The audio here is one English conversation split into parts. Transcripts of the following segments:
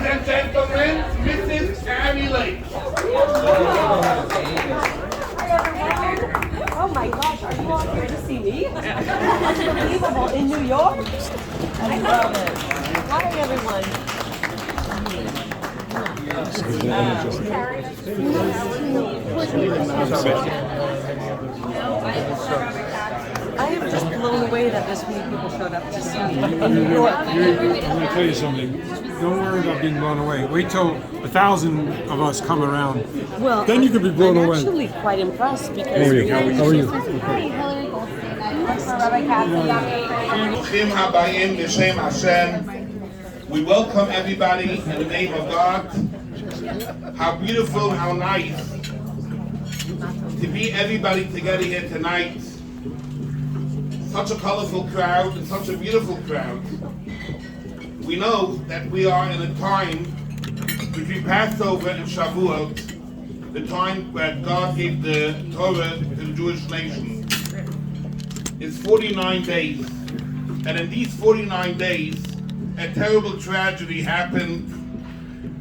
and gentlemen, Mrs. Kari Lake. Oh my gosh, are you all here to see me? Unbelievable. In New York? I love it. Hi, everyone. I am just blown away that this many people showed up to see me in New York. I'm going to tell you something. Don't worry about being blown away. Wait till 1,000 of us come around. Well, then you could be blown away. I'm actually quite impressed because... How are you? How are you? Bruchim habayim b'shem Hashem. We welcome everybody in the name of God. How beautiful, how nice to be everybody together here tonight. Such a colorful crowd and such a beautiful crowd. We know that we are in a time between Passover and Shavuot, the time where God gave the Torah to the Jewish nation. It's 49 days, and in these 49 days, a terrible tragedy happened.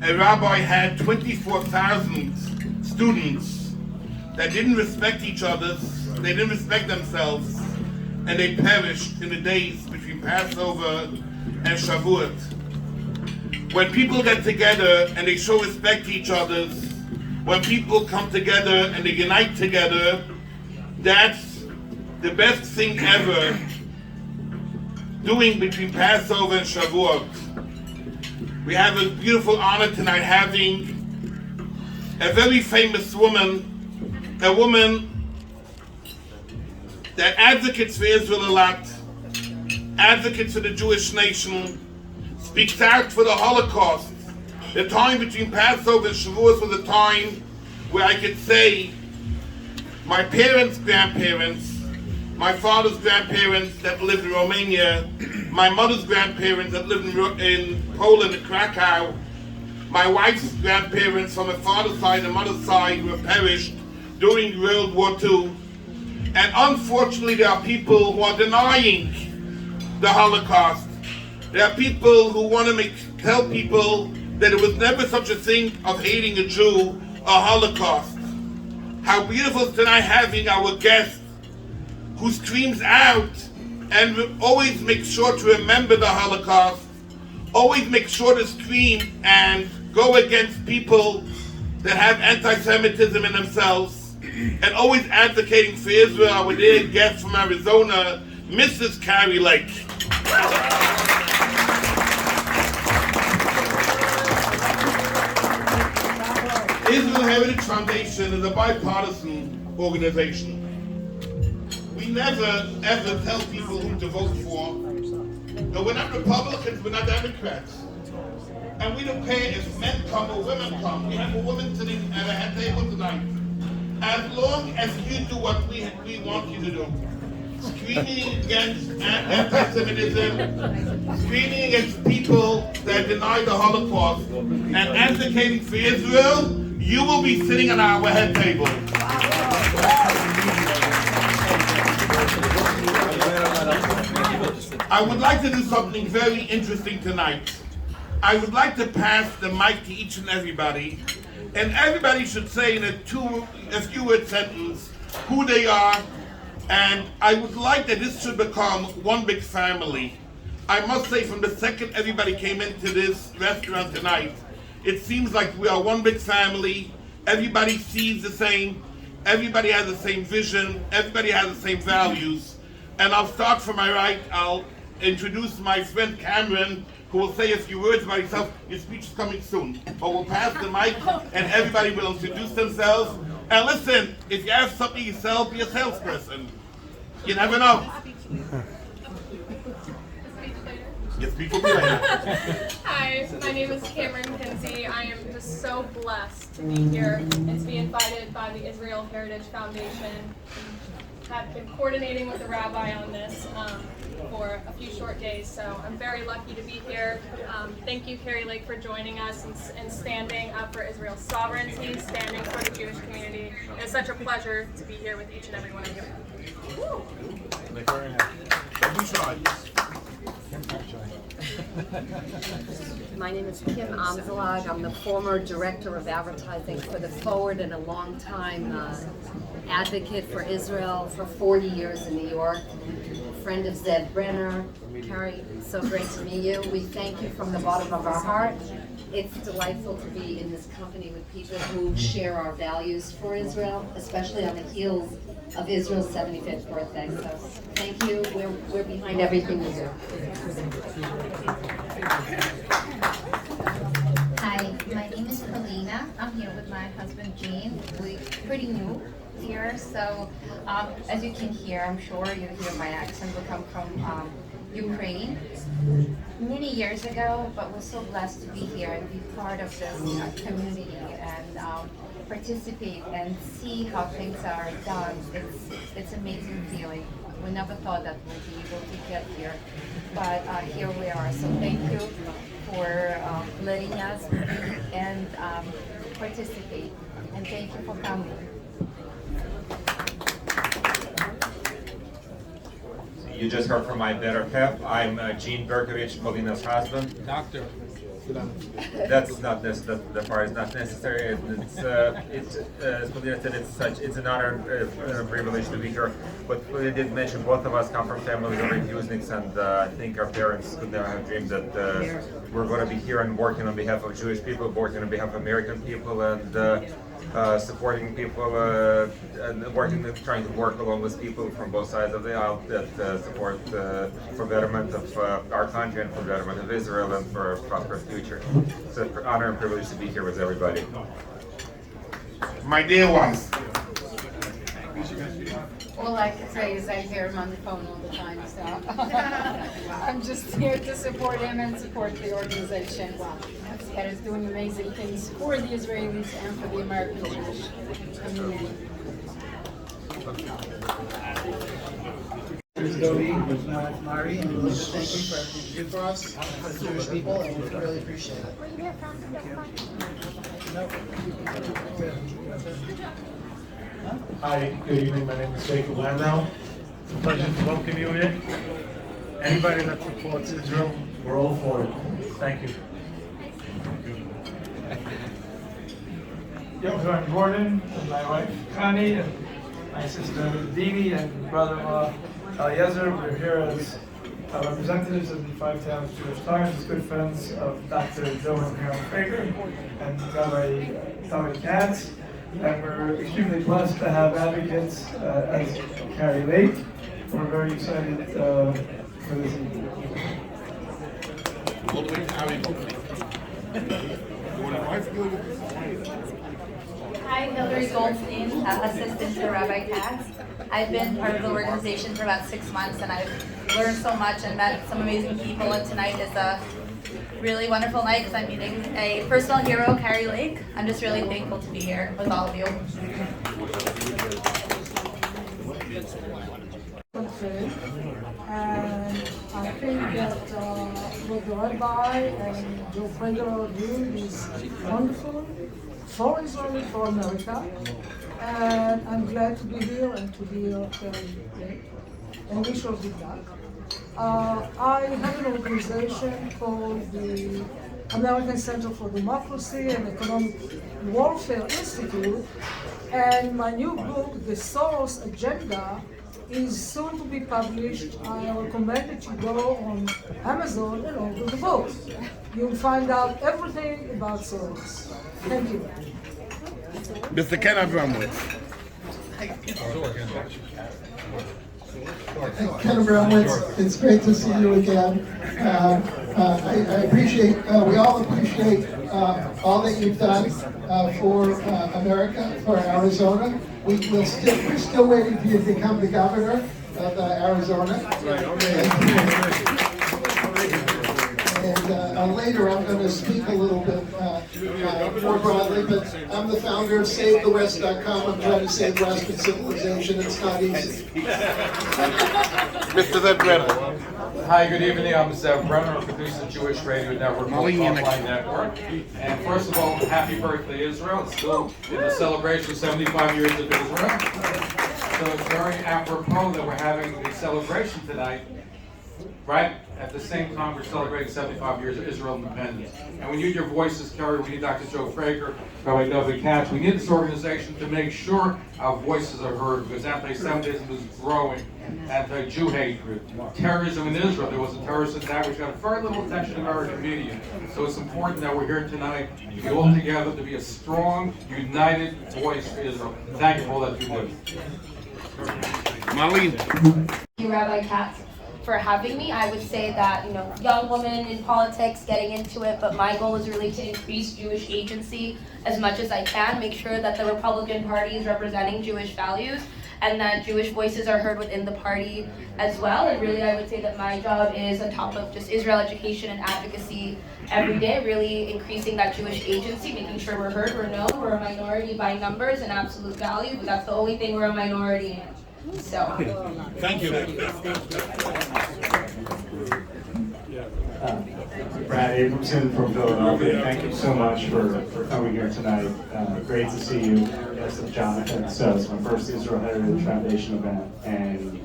A rabbi had 24,000 students that didn't respect each other, they didn't respect themselves, and they perished in the days between Passover and Shavuot. When people get together and they show respect to each other, when people come together and they unite together, that's the best thing ever doing between Passover and Shavuot. We have a beautiful honor tonight having a very famous woman, a woman that advocates for Israel a lot, advocates for the Jewish nation, speaks out for the Holocaust. The time between Passover and Shavuot was a time where I could say my parents' grandparents, my father's grandparents that lived in Romania, my mother's grandparents that lived in Poland, in Krakow, my wife's grandparents from her father's side and mother's side were perished during World War II. And unfortunately, there are people who are denying the Holocaust. There are people who want to tell people that it was never such a thing of hating a Jew, a Holocaust. How beautiful tonight having our guest who screams out and always makes sure to remember the Holocaust, always make sure to scream and go against people that have anti-Semitism in themselves, and always advocating for Israel. Our dear guest from Arizona, Mrs. Kari Lake. Israel Heritage Foundation is a bipartisan organization. We never ever tell people who to vote for. No, we're not Republicans, we're not Democrats. And we don't care if men come or women come. We have a woman sitting at a head table tonight. As long as you do what we want you to do, screaming against anti-Semitism, screaming against people that deny the Holocaust, and advocating for Israel, you will be sitting at our head table. I would like to do something very interesting tonight. I would like to pass the mic to each and everybody, and everybody should say in a few-word sentence who they are, and I would like that this should become one big family. I must say, from the second everybody came into this restaurant tonight, it seems like we are one big family. Everybody sees the same, everybody has the same vision, everybody has the same values. And I'll start from my right. I'll introduce my friend Cameron, who will say a few words about himself. His speech is coming soon. But we'll pass the mic and everybody will introduce themselves. And listen, if you have something you sell, be a salesperson. You never know. Your speech will be later. Hi, my name is Cameron Kinsey. I am just so blessed to be here and to be invited by the Israel Heritage Foundation. I've been coordinating with the rabbi on this for a few short days, so I'm very lucky to be here. Thank you, Kari Lake, for joining us and standing up for Israel's sovereignty, standing for the Jewish community. It's such a pleasure to be here with each and every one of you. Don't be shy. My name is Kim Amzalag. I'm the former director of advertising for the Forward and a long-time advocate for Israel for 40 years in New York. Friend of Zed Brenner. Kari, so great to meet you. We thank you from the bottom of our heart. It's delightful to be in this company with people who share our values for Israel, especially on the heels of Israel's 75th birthday. So thank you. We're behind everything you do. Hi, my name is Polina. I'm here with my husband Gene. We're pretty new here, so as you can hear, I'm sure you hear my accent. We come from Ukraine many years ago, but we're so blessed to be here and be part of this community and participate and see how things are done. It's amazing feeling. We never thought that we'd be able to get here, but here we are. So thank you for letting us be and participate, and thank you for coming. You just heard from my better half. I'm Gene Berkovich, Molina's husband. Doctor. That's not the part is not necessary. As Molina said, it's an honor and a privilege to be here. But we did mention both of us come from families of refuseniks, and I think our parents could never have dreamed that we're going to be here and working on behalf of Jewish people, working on behalf of American people, and supporting people and trying to work along with people from both sides of the aisle that support for betterment of our country and for betterment of Israel and for a prosperous future. It's an honor and privilege to be here with everybody. My dear ones, All I can say is I hear him on the phone all the time, so I'm just here to support him and support the organization. That is doing amazing things for the Israelis and for the American Jewish community. Dodi with my wife Mari, and we'd like to thank you for everything you do for us as Jewish people, and we really appreciate it. Hi, good evening. My name is Jacob Landau. It's a pleasure to welcome you here. Anybody that supports Israel, we're all for it. Thank you. I'm Gordon, and my wife Kari, and my sister Dini, and brother Eliezer. We're here as representatives of the Five Towns Jewish Times, good friends of Dr. Joe and Carol Fager and Rabbi Katz. And we're extremely blessed to have advocates as Kari Lake. We're very excited for this evening. Hi, Hillary Goldstein, assistant to Rabbi Katz. I've been part of the organization for about 6 months, and I've learned so much and met some amazing people, and tonight is a really wonderful night because I'm meeting a personal hero, Kari Lake. I'm just really thankful to be here with all of you. And I think that what the rabbi and Joe Frager are doing is wonderful for Israel, for America. And I'm glad to be here and to hear Kari and wish her good luck. I have an organization called the American Center for Democracy and Economic Warfare Institute, and my new book, The Soros Agenda, is soon to be published. I recommend that you go on Amazon and order the book. You'll find out everything about Soros. Thank you. Mr. Ken Abramowitz. Ken Abramowitz, it's great to see you again. I appreciate, we all appreciate all that you've done for America, for Arizona. We're still waiting for you to become the governor of Arizona. And later I'm going to speak a little bit more broadly, but I'm the founder of SaveTheWest.com. I'm trying to save Western civilization. It's not easy. Mr. Zed Brenner. Hi, good evening. I'm Zev Brenner, producer of Jewish Radio Network, Online Network. And first of all, happy birthday, Israel. It's still in the celebration of 75 years of Israel. So it's very apropos that we're having the celebration tonight right? At the same time, we're celebrating 75 years of Israel independence. And we need your voices, Kari. We need Dr. Joe Frager, Rabbi David Katz. We need this organization to make sure our voices are heard, because anti-Semitism is growing, anti-Jew hatred, terrorism in Israel. There was a terrorist attack which got very little attention in American media. So it's important that we're here tonight to be all together, to be a strong, united voice for Israel. Thank you for all that you do. Marlene. Thank you, Rabbi Katz, for having me. I would say that, young woman in politics, getting into it, but my goal is really to increase Jewish agency as much as I can, make sure that the Republican Party is representing Jewish values, and that Jewish voices are heard within the party as well. And really, I would say that my job is on top of just Israel education and advocacy every day, really increasing that Jewish agency, making sure we're heard, we're known, we're a minority by numbers and absolute value, but that's the only thing we're a minority in. So. Thank you. Brad Abramson from Philadelphia. Thank you so much for coming here tonight. Great to see you. Yes, of Jonathan. So it's my first Israel Heritage Foundation event, and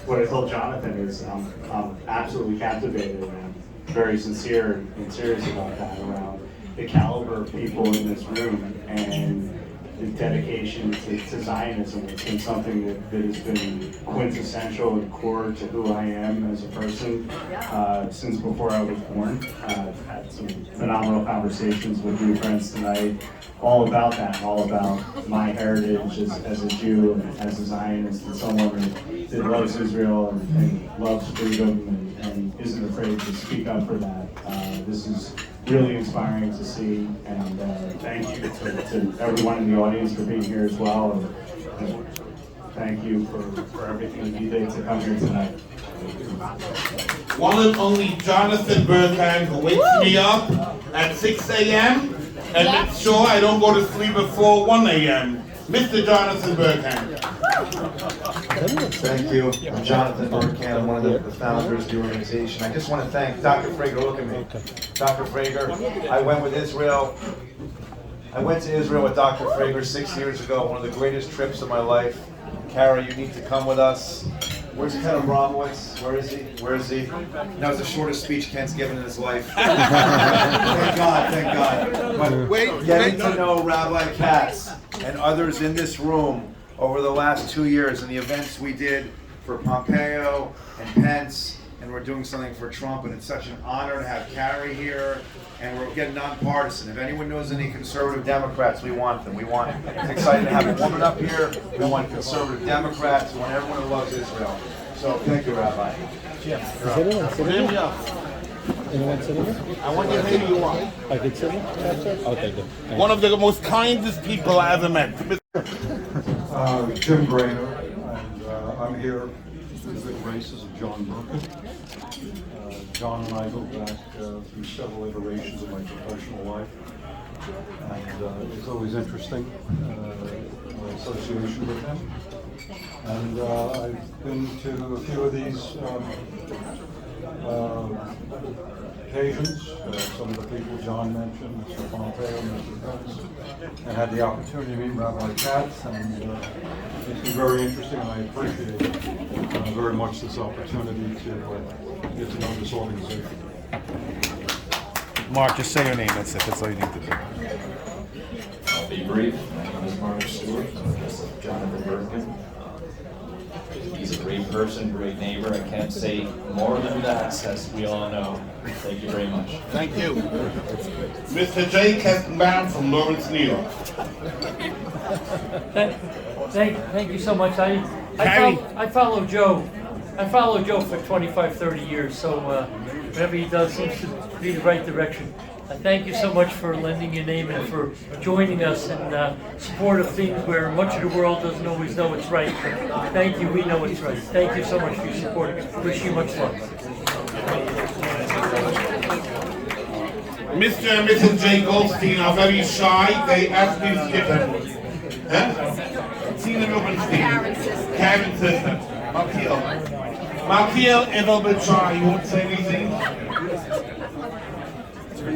what I told Jonathan is I'm absolutely captivated, and I'm very sincere and serious about that, around the caliber of people in this room and the dedication to Zionism. It's been something that has been quintessential and core to who I am as a person since before I was born. I've had some phenomenal conversations with new friends tonight, all about that, all about my heritage as a Jew and as a Zionist, and someone that loves Israel and loves freedom and isn't afraid to speak up for that. This is really inspiring to see, and thank you to everyone in the audience for being here as well, and thank you for everything that you did to come here tonight. One and only Jonathan Bergheim, who wakes me up at 6 a.m. and makes sure I don't go to sleep before 1 a.m. Mr. Jonathan Bergheim. Thank you. I'm Jonathan Bergkamp. I'm one of the founders of the organization. I just want to thank Dr. Frager. Look at me. Dr. Frager, I went to Israel with Dr. Frager 6 years ago, one of the greatest trips of my life. Kari, you need to come with us. Where's Ken Abramowitz? Where is he? Where is he? That was the shortest speech Ken's given in his life. Thank God, thank God. But getting to know Rabbi Katz and others in this room over the last 2 years, and the events we did for Pompeo and Pence, and we're doing something for Trump, and it's such an honor to have Kari here, and we're getting nonpartisan. If anyone knows any conservative Democrats, we want them. It's exciting to have a woman up here. We want conservative Democrats. We want everyone who loves Israel. So thank you, Rabbi. Jim. Anyone sitting here? I want you to say who you are. I could sit here? Okay, good. One of the most kindest people I ever met. Jim Grainer, and I'm here through the graces of John Burke. John and I go back through several iterations of my professional life, and it's always interesting, my association with him. And I've been to a few of these occasions, some of the people John mentioned, Mr. Pompeo, Mr. Pence, and had the opportunity to meet Rabbi Katz, and it's been very interesting, and I appreciate very much this opportunity to get to know this organization. Mark, just say your name, that's it, that's all you need to do. I'll be brief. My name is Mark Stewart. I'm just Jonathan Bergman. He's a great person, great neighbor. I can't say more than that, as we all know. Thank you very much. Thank you. Mr. J. Kestenbaum from Lawrence, New York. Thank you so much. I follow Joe. I follow Joe for 25, 30 years, so whatever he does seems to be the right direction. Thank you so much for lending your name and for joining us in support of things where much of the world doesn't always know it's right. But thank you, we know it's right. Thank you so much for your support. Wish you much luck. Mr. and Mrs. J. Goldstein are very shy. They asked me to skip them. Huh? Tina Rubenstein. Karen's sister. Malkiel is a little bit shy. You won't say anything? Me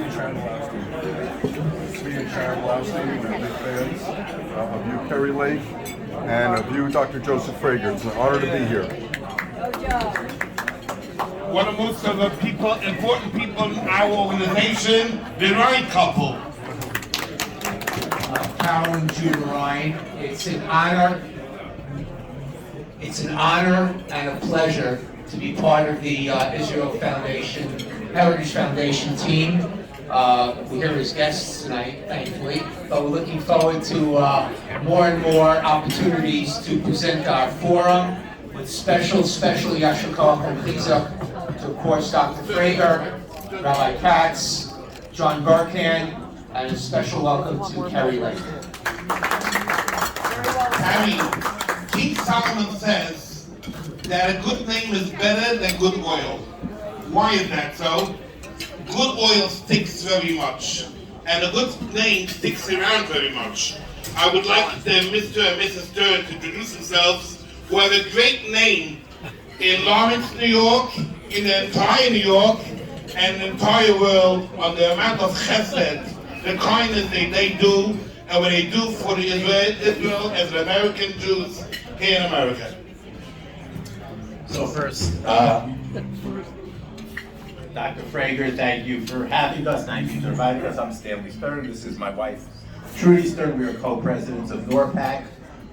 and Sharon Blaustein, we're big fans of you, Kari Lake, and of you, Dr. Joseph Frager. It's an honor to be here. one of most of the people, important people in our organization, the Ryan couple. Carol and Judah Ryan. It's an honor and a pleasure to be part of the Israel Foundation, Heritage Foundation team. We're here as guests tonight, thankfully, but we're looking forward to more and more opportunities to present our forum with special Yashar Koach and Chizuk to, of course, Dr. Frager, Rabbi Katz, John Burkhan, and a special welcome to Kari Lake. Kari, King Solomon says that a good name is better than good oil. Why is that so? Good oil sticks very much, and a good name sticks around very much. I would like Mr. and Mrs. Stern to introduce themselves, who have a great name in Lawrence, New York, in the entire New York, and the entire world on the amount of chesed, the kindness they do, and what they do for the Israel as American Jews here in America. So first, Dr. Frager, thank you for having us. Thank you for inviting us. I'm Stanley Stern. This is my wife, Trudy Stern. We are co-presidents of NORPAC,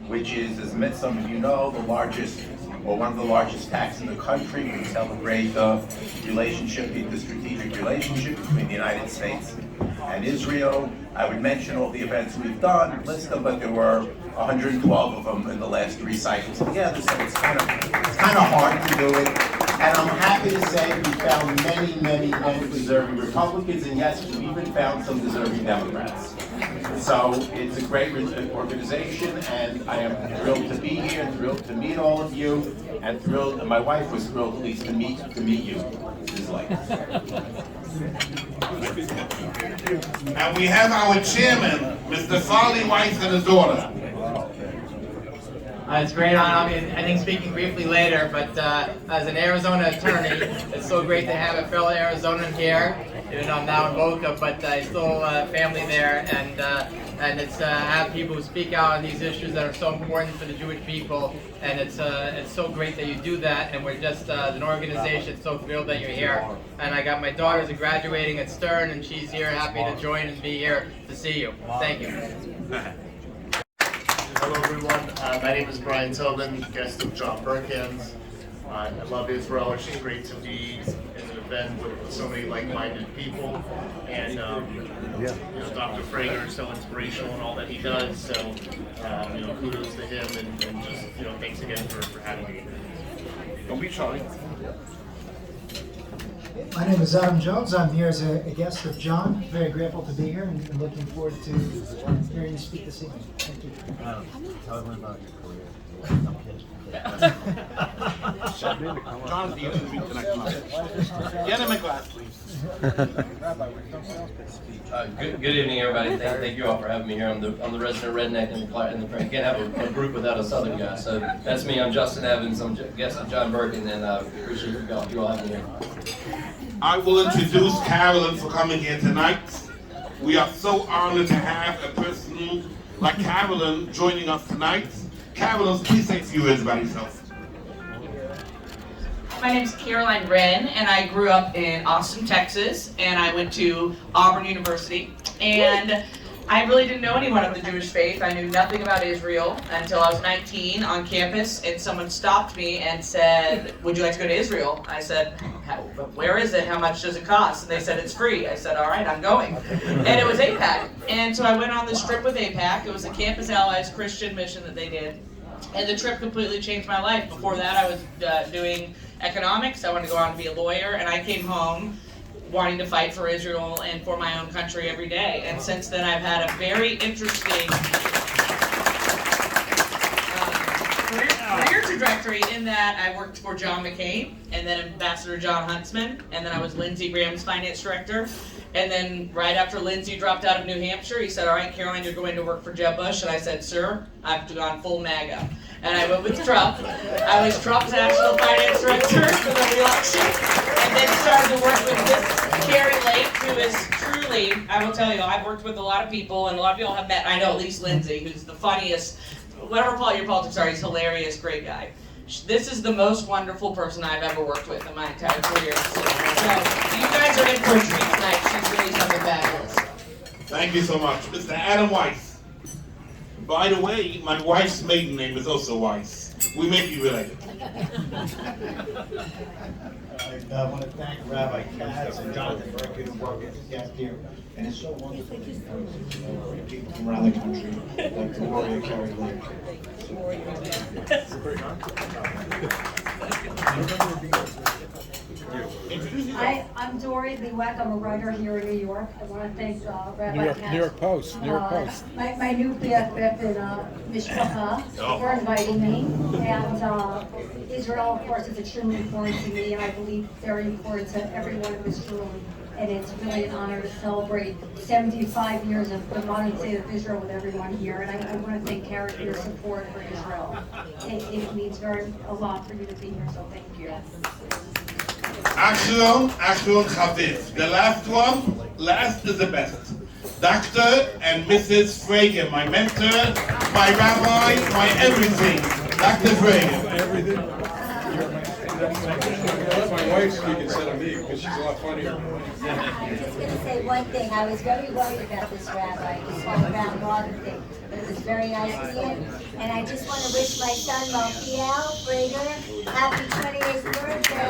which is, as some of you know, the largest, or one of the largest PACs in the country. We celebrate the relationship, the strategic relationship between the United States and Israel. I would mention all the events we've done, list them, but there were 112 of them in the last 3 cycles together, so it's kind of hard to do it. And I'm happy to say we found many deserving Republicans, and yes, we even found some deserving Democrats. So it's a great organization, and I am thrilled to be here, thrilled to meet all of you, and my wife was thrilled at least to meet you. This is like. And we have our chairman, Mr. Farley Weiss, and his daughter. It's a great honor. I think speaking briefly later, but as an Arizona attorney, it's so great to have a fellow Arizonan here. Even though I'm now in Boca, but I still have family there, and it's have people who speak out on these issues that are so important for the Jewish people, and it's so great that you do that, and we're just an organization so thrilled that you're here. And I got my daughters graduating at Stern, and she's here, happy to join and be here to see you. Thank you. Hello everyone, my name is Brian Tillman, guest of John Burkhan's. I love Israel. It's just great to be in an event with so many like-minded people, and Dr. Frager is so inspirational in all that he does. So kudos to him, and just thanks again for having me. Don't be shy. My name is Adam Jones. I'm here as a guest of John. Very grateful to be here and looking forward to hearing you speak this evening. Thank you. Tell me about your career. Jonathan, you didn't mean to come up. Get him a glass, please. Good evening, everybody. Thank you all for having me here. I'm the resident redneck in the can't have a group without a Southern guy. So that's me. I'm Justin Evans. I'm guest of John Burkhan, and I appreciate you all having me here. I will introduce Carolyn for coming here tonight. We are so honored to have a person like Carolyn joining us tonight. Carolyn, please say a few words about yourself. My name is Caroline Wren, and I grew up in Austin, Texas, and I went to Auburn University. And I really didn't know anyone of the Jewish faith. I knew nothing about Israel until I was 19 on campus, and someone stopped me and said, "Would you like to go to Israel?" I said, "Where is it? How much does it cost?" And they said, "It's free." I said, "All right, I'm going." And it was APAC. And so I went on this trip with APAC. It was a Campus Allies Christian mission that they did. And the trip completely changed my life. Before that, I was doing economics. I wanted to go on to be a lawyer, and I came home wanting to fight for Israel and for my own country every day. And since then, I've had a very interesting career trajectory in that I worked for John McCain, and then Ambassador John Huntsman, and then I was Lindsey Graham's finance director. And then right after Lindsey dropped out of New Hampshire, he said, "All right, Caroline, you're going to work for Jeb Bush." And I said, "Sir, I've gone full MAGA." And I went with Trump. I was Trump's national finance director for the re-election, and then started to work with this Kari Lake, who is truly, I will tell you, I've worked with a lot of people, and a lot of people have met, I know at least Lindsey, who's the funniest, whatever your politics are, he's hilarious, great guy. This is the most wonderful person I've ever worked with in my entire career. So you guys are in for a treat tonight. She's really something fabulous. Thank you so much. Mr. Adam Weiss. By the way, my wife's maiden name is also Weiss. We may be related. I want to thank Rabbi Katz and Jonathan Berkin who worked as a guest here. And it's so wonderful to meet people from around the country, like Gloria, Kari, Lake. I'm Dory Leweck. I'm a writer here in New York. I want to thank Rabbi Katz. New York Post. My new BFF in Mishpacha for inviting me. And Israel, of course, is extremely important to me, and I believe very important to everyone in this room. And it's really an honor to celebrate 75 years of the modern state of Israel with everyone here. And I want to thank Kari for your support for Israel. It means a lot for you to be here, so thank you. Achron Chaviv. The last one, last is the best. Dr. and Mrs. Frager, my mentor, my rabbi, my everything. Dr. Frager. Everything. That's my wife speaking instead of me because she's a lot funnier. I'm just going to say one thing. I was very worried about this rabbi, this whole round robin thing. But it was very nice to see him. And I just want to wish my son, Malkiel Frager, happy 28th birthday.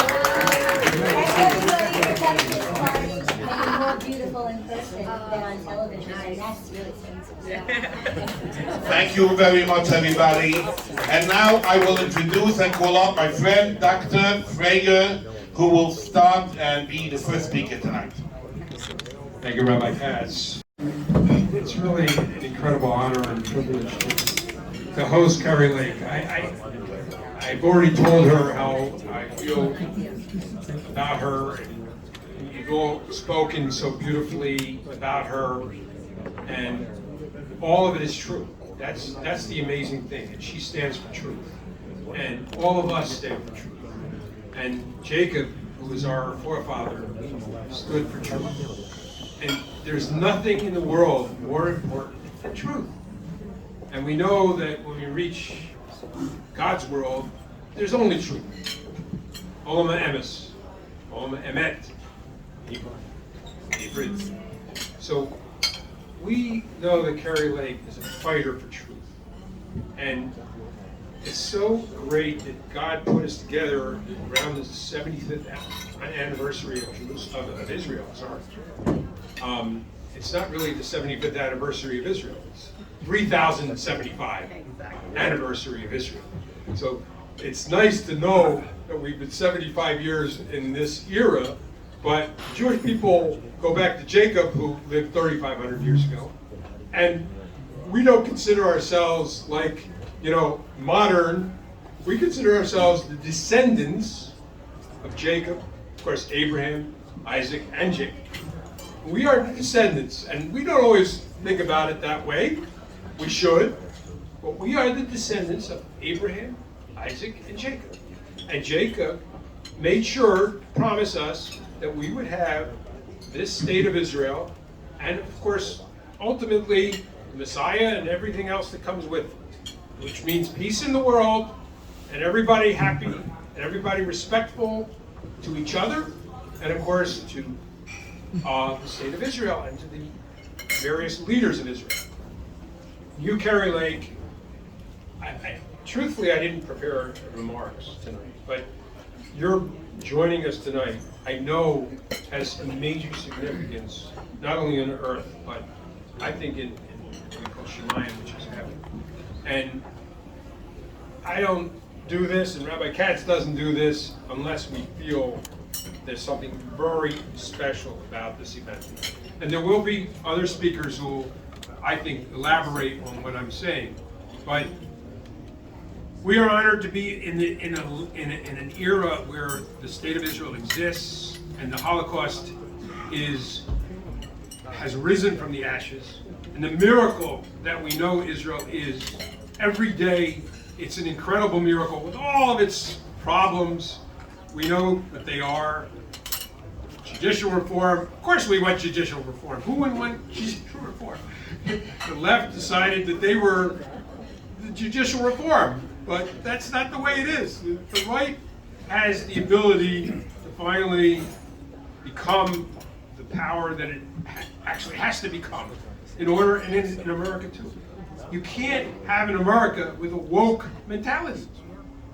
And everybody who comes to this party may be more beautiful in person than on television. And that's really something. Thank you very much, everybody. And now I will introduce and call up my friend, Dr. Frager, who will start and be the first speaker tonight. Thank you, Rabbi Katz. It's really an incredible honor and privilege to host Kari Lake. I've already told her how I feel about her, and you've all spoken so beautifully about her, and all of it is true. That's the amazing thing, and she stands for truth, and all of us stand for truth. And Jacob, who was our forefather, stood for truth. And there's nothing in the world more important than truth. And we know that when we reach God's world, there's only truth. Olam ha'emes, Olam ha'emet, Hebrew. So we know that Kari Lake is a fighter for truth. And it's so great that God put us together around the 75th anniversary of Israel. Sorry. It's not really the 75th anniversary of Israel. It's 3075 anniversary of Israel. So it's nice to know that we've been 75 years in this era, but Jewish people go back to Jacob, who lived 3,500 years ago, and we don't consider ourselves like, modern. We consider ourselves the descendants of Jacob, of course, Abraham, Isaac, and Jacob. We are the descendants, and we don't always think about it that way. We should, but we are the descendants of Abraham, Isaac, and Jacob. And Jacob made sure to promise us that we would have this state of Israel, and of course, ultimately, the Messiah and everything else that comes with it, which means peace in the world, and everybody happy, and everybody respectful to each other, and of course to the state of Israel and to the various leaders of Israel. You, Kari Lake, truthfully, I didn't prepare remarks tonight, but your joining us tonight, I know, has a major significance, not only on earth, but I think in what we call Shemayim, which is heaven. And I don't do this, and Rabbi Katz doesn't do this, unless we feel there's something very special about this event. And there will be other speakers who will, I think, elaborate on what I'm saying. But we are honored to be in an era where the state of Israel exists, and the Holocaust has risen from the ashes. And the miracle that we know Israel is, every day, it's an incredible miracle with all of its problems. We know that they are judicial reform. Of course we want judicial reform. Who wouldn't want judicial reform? The left decided that they were the judicial reform. but that's not the way it is. The right has the ability to finally become the power that it actually has to become in order, and in America too. You can't have an America with a woke mentality.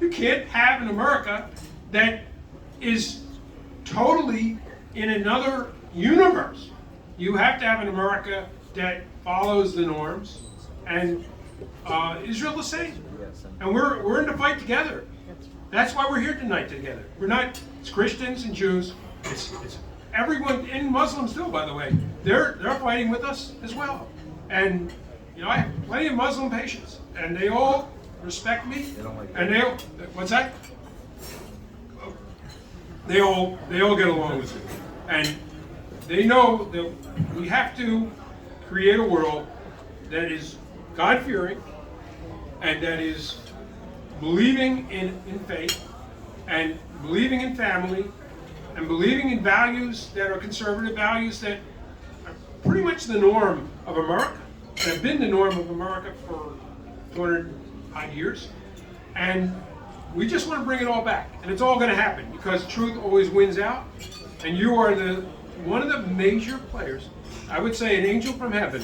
You can't have an America that is totally in another universe. You have to have an America that follows the norms, and Israel the same. And we're in the fight together. That's why we're here tonight together. We're not, it's Christians and Jews, it's everyone, and Muslims too, by the way. They're fighting with us as well. And you know, I have plenty of Muslim patients, and they all respect me, and they all, what's that? They all get along with me. And they know that we have to create a world that is God-fearing and that is believing in faith and believing in family and believing in values that are conservative values that are pretty much the norm of America and have been the norm of America for 200 odd years. And we just want to bring it all back. And it's all going to happen because truth always wins out. And you are one of the major players, I would say an angel from heaven,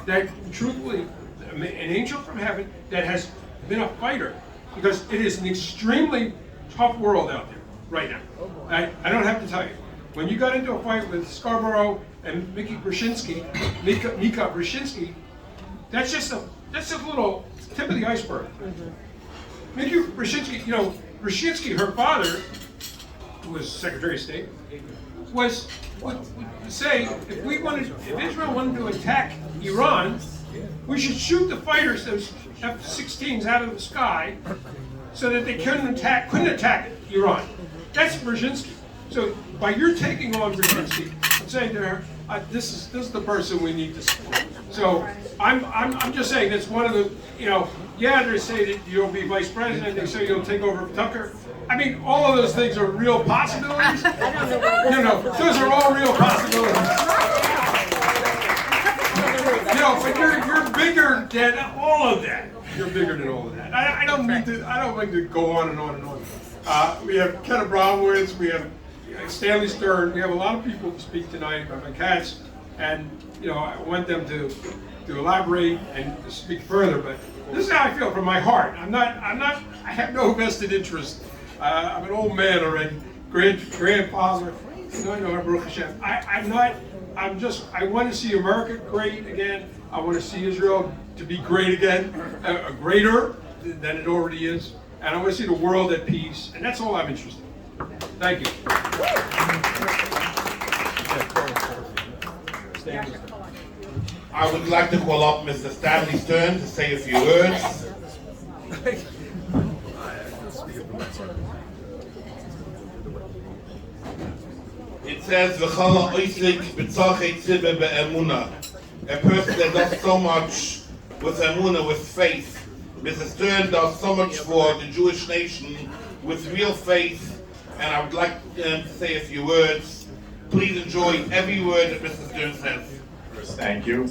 that truthfully, an angel from heaven that has been a fighter, because it is an extremely tough world out there right now. I don't have to tell you. When you got into a fight with Scarborough and Mika Brzezinski, that's just a little tip of the iceberg. Mika Brzezinski, you know, Brzezinski, her father, who was Secretary of State, would say if Israel wanted to attack Iran, we should shoot the fighters, those F-16s, out of the sky, so that they couldn't attack Iran. That's Brzezinski. So by your taking on Brzezinski, I'm saying to her, this is the person we need to support. So I'm just saying that's one of the, you know, yeah, they say that you'll be vice president, they say you'll take over Tucker. I mean, all of those things are real possibilities. No, those are all real possibilities. You know, but you're bigger than all of that. You're bigger than all of that. I don't mean to go on and on and on. We have Ken Abramowitz, we have Stanley Stern, we have a lot of people to speak tonight, Rabbi Katz, and you know, I want them to elaborate and to speak further, but this is how I feel from my heart. I have no vested interest. I'm an old man already, grandfather. I want to see America great again. I want to see Israel to be great again, greater than it already is. And I want to see the world at peace. And that's all I'm interested in. Thank you. I would like to call up Mr. Stanley Stern to say a few words. It says, "V'chala oisik b'tzachei tzibah be'emunah." A person that does so much with emunah, with faith. Mr. Stern does so much for the Jewish nation with real faith, and I would like to say a few words. Please enjoy every word that Mr. Stern says. First, thank you,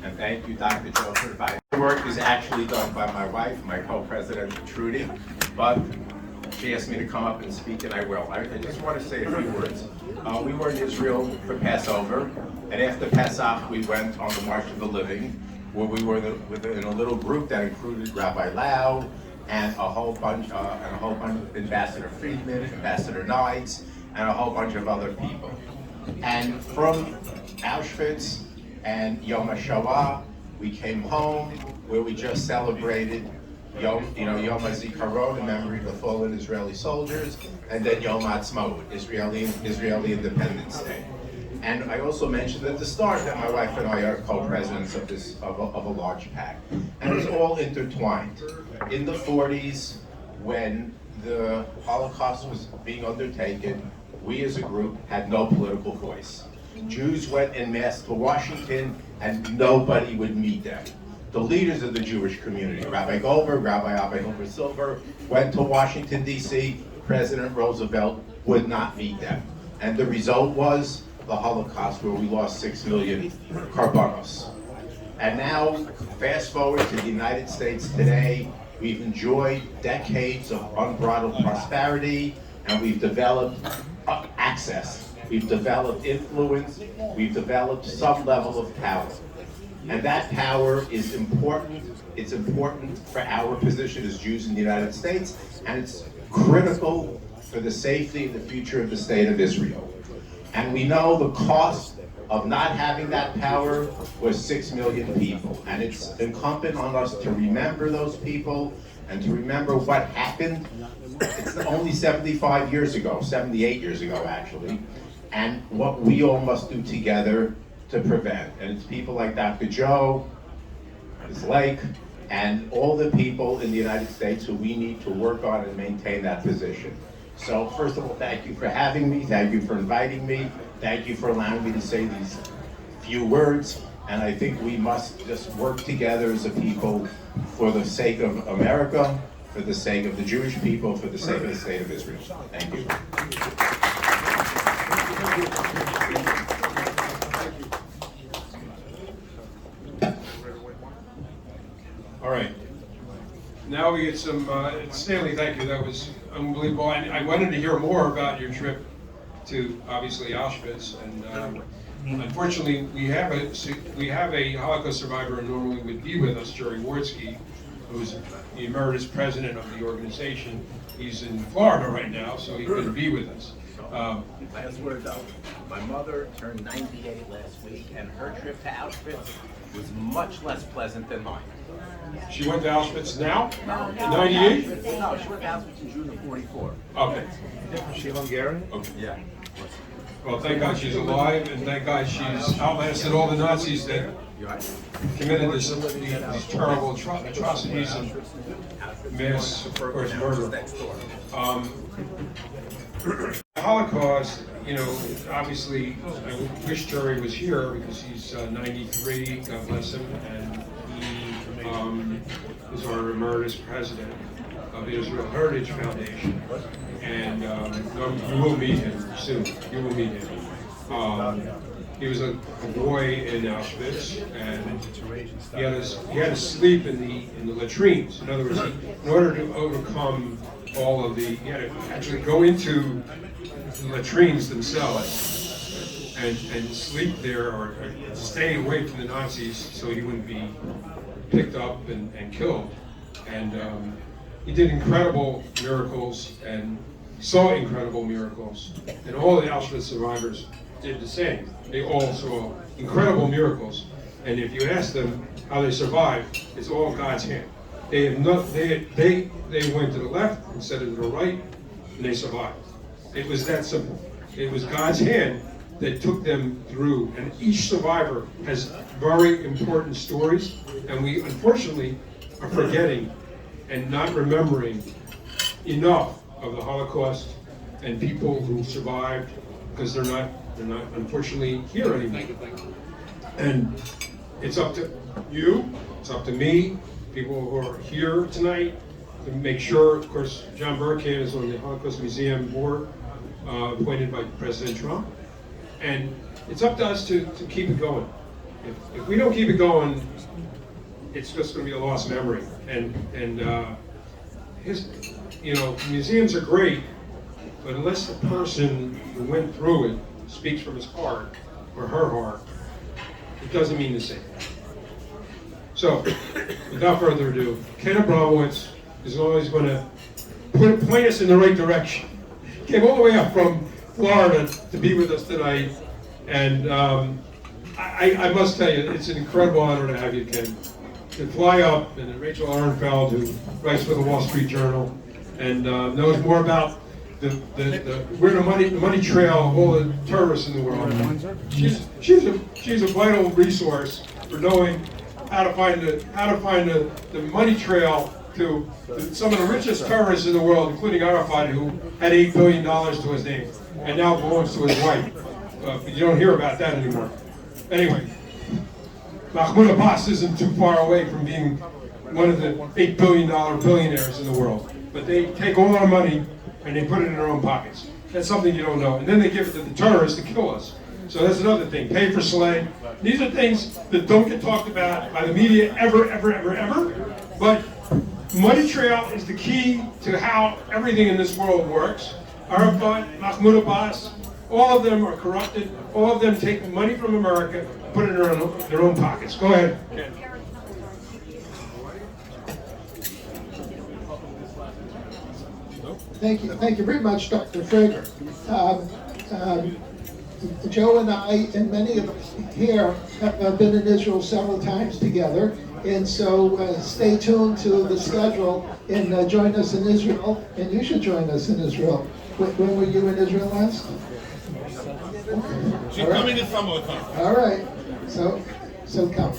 and thank you, Dr. Joe, for inviting me. The work is actually done by my wife, my co-president, Trudy, but she asked me to come up and speak, and I will. I just want to say a few words. We were in Israel for Passover, and after Pesach, we went on the March of the Living, where we were in a little group that included Rabbi Lau and a whole bunch of Ambassador Friedman, Ambassador Knights, and a whole bunch of other people. And from Auschwitz and Yom HaShoah, we came home, where we just celebrated Yom HaZikaron, in memory of the fallen Israeli soldiers, and then Yom HaAtzmaut, Israeli Independence Day. And I also mentioned at the start that my wife and I are co-presidents of a large PAC, and it's all intertwined. In the 40s, when the Holocaust was being undertaken, we as a group had no political voice. Jews went en masse to Washington, and nobody would meet them. The leaders of the Jewish community, Rabbi Goldberg, Rabbi Abba Silver, went to Washington, D.C. President Roosevelt would not meet them. And the result was the Holocaust, where we lost 6 million Karbanos. And now, fast forward to the United States today, We've enjoyed decades of unbridled prosperity, and we've developed access. We've developed influence. We've developed some level of power. And that power is important. It's important for our position as Jews in the United States, and it's critical for the safety and the future of the state of Israel. And we know the cost of not having that power was 6 million people. And it's incumbent on us to remember those people and to remember what happened. It's only 75 years ago, 78 years ago actually, and what we all must do together to prevent. And it's people like Dr. Joe, Ms. Lake, and all the people in the United States who we need to work on and maintain that position. So first of all, thank you for having me. Thank you for inviting me. Thank you for allowing me to say these few words. And I think we must just work together as a people for the sake of America, for the sake of the Jewish people, for the sake of the state of Israel. Thank you. All right. Now we get some, Stanley, thank you. That was unbelievable. I wanted to hear more about your trip to, obviously, Auschwitz. And unfortunately, we have a Holocaust survivor who normally would be with us, Jerry Wardsky, who's the emeritus president of the organization. He's in Florida right now, so he couldn't be with us. Last words out. My mother turned 98 last week, and her trip to Auschwitz was much less pleasant than mine. She went to Auschwitz now? No, in 98? No, she went to Auschwitz in June of 44. Okay. Is she Hungarian? Okay. Yeah. Well, thank God she's alive, and thank God she's outlasted all the Nazis that committed these terrible atrocities and mass, of course, murder. The Holocaust, you know, obviously, I wish Jerry was here because he's 93, God bless him, and he is our emeritus president of the Israel Heritage Foundation. And you will meet him soon. You will meet him. He was a boy in Auschwitz, and he had to sleep in the latrines. In other words, in order to overcome all of he had to actually go into the latrines themselves and sleep there or stay away from the Nazis so he wouldn't be picked up and killed. And he did incredible miracles and saw incredible miracles. And all the Auschwitz survivors did the same. They all saw incredible miracles. And if you ask them how they survived, it's all God's hand. They went to the left instead of to the right, and they survived. It was that simple. It was God's hand that took them through. And each survivor has very important stories, and we unfortunately are forgetting and not remembering enough of the Holocaust and people who survived because they're not unfortunately here anymore. And it's up to you, it's up to me, people who are here tonight, to make sure. Of course, John Burkham is on the Holocaust Museum board, appointed by President Trump, and it's up to us to keep it going. If we don't keep it going, it's just going to be a lost memory. And museums are great, but unless the person who went through it speaks from his heart or her heart, it doesn't mean the same. So, without further ado, Ken Abramowitz is always going to point us in the right direction. Came all the way up from Florida to be with us tonight, and I must tell you, it's an incredible honor to have you, Ken. To fly up, and Rachel Arenfeld, who writes for the Wall Street Journal, and knows more about where the money trail of all the terrorists in the world. She's a vital resource for knowing how to find the money trail to some of the richest terrorists in the world, including Arafat, who had $8 billion to his name and now belongs to his wife. But you don't hear about that anymore. Anyway, Mahmoud Abbas isn't too far away from being one of the $8 billion billionaires in the world. But they take all our money and they put it in their own pockets. That's something you don't know. And then they give it to the terrorists to kill us. So that's another thing. Pay for slay. These are things that don't get talked about by the media ever. But Money trail is the key to how everything in this world works. Arafat, Mahmoud Abbas, all of them are corrupted. All of them take money from America, put it in their own pockets. Go ahead. Ken. Thank you very much, Dr. Frager. Joe and I and many of us here have been in Israel several times together, and so stay tuned to the schedule and join us in Israel, and you should join us in Israel. When were you in Israel last? She's coming this summer. All right, so come.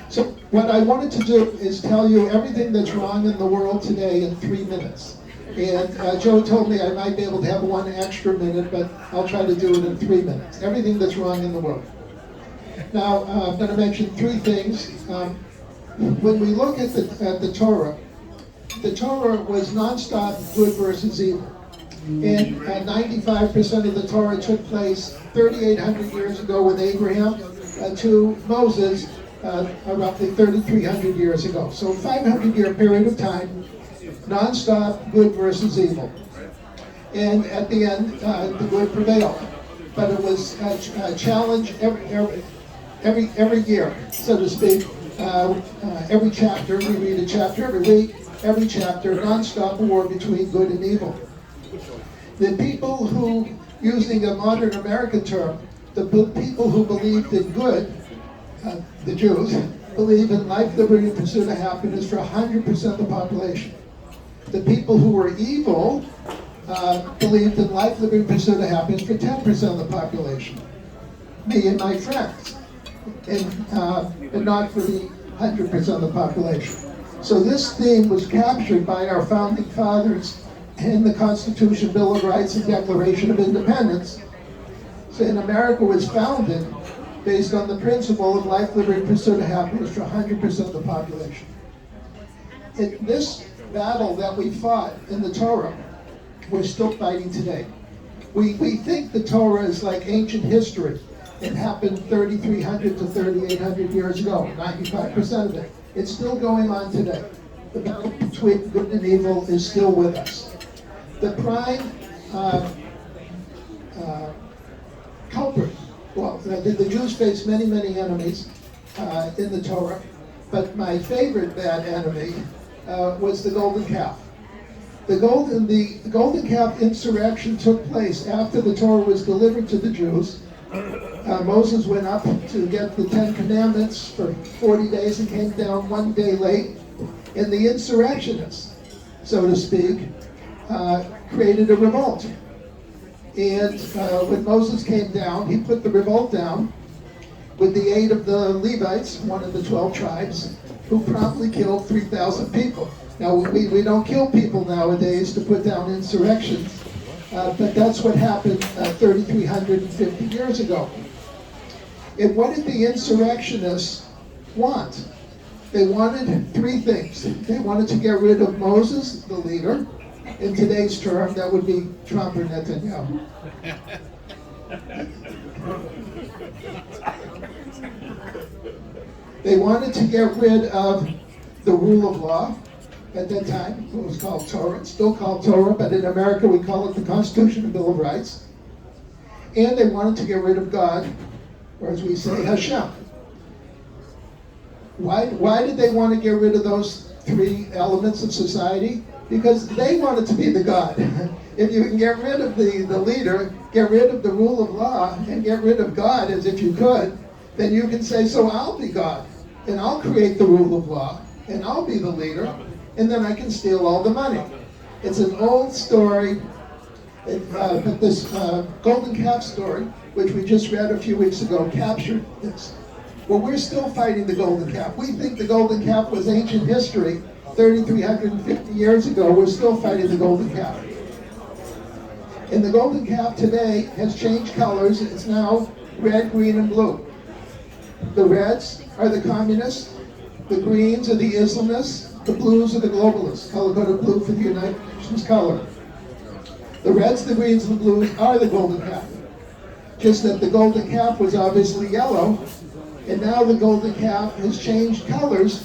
So what I wanted to do is tell you everything that's wrong in the world today in 3 minutes. And Joe told me I might be able to have 1 extra minute, but I'll try to do it in 3 minutes. Everything that's wrong in the world. Now, I'm going to mention 3 things. When we look at the Torah was nonstop good versus evil. And 95% of the Torah took place 3,800 years ago with Abraham to Moses roughly 3,300 years ago. So 500-year period of time, non-stop good versus evil. And at the end, the good prevailed. But it was a challenge every year, so to speak. Every chapter, we read a chapter every week. Every chapter, non-stop war between good and evil. The people who, using a modern American term, the people who believed in good, the Jews, believe in life, liberty, and pursuit of happiness for 100% of the population. The people who were evil believed in life, liberty, and pursuit of happiness for 10% of the population. Me and my friends, and not for the 100% of the population. So this theme was captured by our founding fathers in the Constitution, Bill of Rights, and Declaration of Independence. So America was founded based on the principle of life, liberty, and pursuit of happiness for 100% of the population. In this battle that we fought in the Torah, we're still fighting today. We think the Torah is like ancient history. It happened 3,300 to 3,800 years ago, 95% of it. It's still going on today. The battle between good and evil is still with us. The prime culprit, well, the Jews face many, many enemies in the Torah, but my favorite bad enemy was the golden calf. The golden calf insurrection took place after the Torah was delivered to the Jews. Moses went up to get the 10 Commandments for 40 days and came down 1 day late. And the insurrectionists, so to speak, created a revolt. And when Moses came down, he put the revolt down with the aid of the Levites, one of the 12 tribes, who promptly killed 3,000 people. Now, we don't kill people nowadays to put down insurrections, but that's what happened 3,350 years ago. And what did the insurrectionists want? They wanted 3 things. They wanted to get rid of Moses, the leader. In today's term, that would be Trump or Netanyahu. They wanted to get rid of the rule of law. At that time, it was called Torah. It's still called Torah, but in America we call it the Constitution and Bill of Rights. And they wanted to get rid of God, or as we say, Hashem. Why did they want to get rid of those 3 elements of society? Because they wanted to be the God. If you can get rid of the leader, get rid of the rule of law, and get rid of God as if you could, then you can say, so I'll be God, and I'll create the rule of law, and I'll be the leader, and then I can steal all the money. It's an old story, but this golden calf story, which we just read a few weeks ago, captured this. Well, we're still fighting the golden calf. We think the golden calf was ancient history 3,350 years ago. We're still fighting the golden calf. And the golden calf today has changed colors. It's now red, green, and blue. The reds are the communists, the greens are the Islamists, the blues are the globalists. Color-coded blue for the United Nations color. The reds, the greens, and the blues are the golden calf. Just that the golden calf was obviously yellow, and now the golden calf has changed colors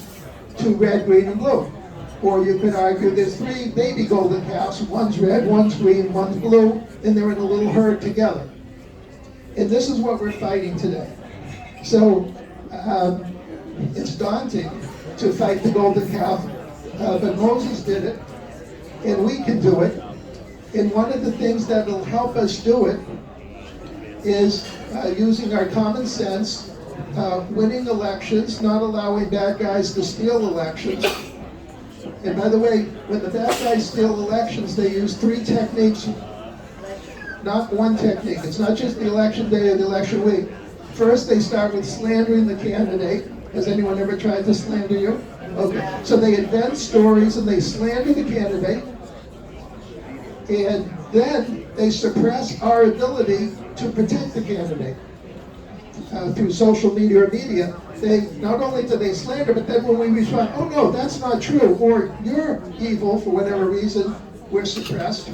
to red, green, and blue. Or you could argue there's 3 baby golden calves, one's red, one's green, one's blue, and they're in a little herd together. And this is what we're fighting today. So it's daunting to fight the golden calf, but Moses did it, and we can do it. And one of the things that will help us do it is using our common sense, winning elections, not allowing bad guys to steal elections. And by the way, when the bad guys steal elections, they use 3 techniques, not one technique. It's not just the election day or the election week. First, they start with slandering the candidate. Has anyone ever tried to slander you? Okay. So they invent stories and they slander the candidate. And then they suppress our ability to protect the candidate through social media or media. They not only do they slander, but then when we respond, oh no, that's not true, or you're evil for whatever reason, we're suppressed.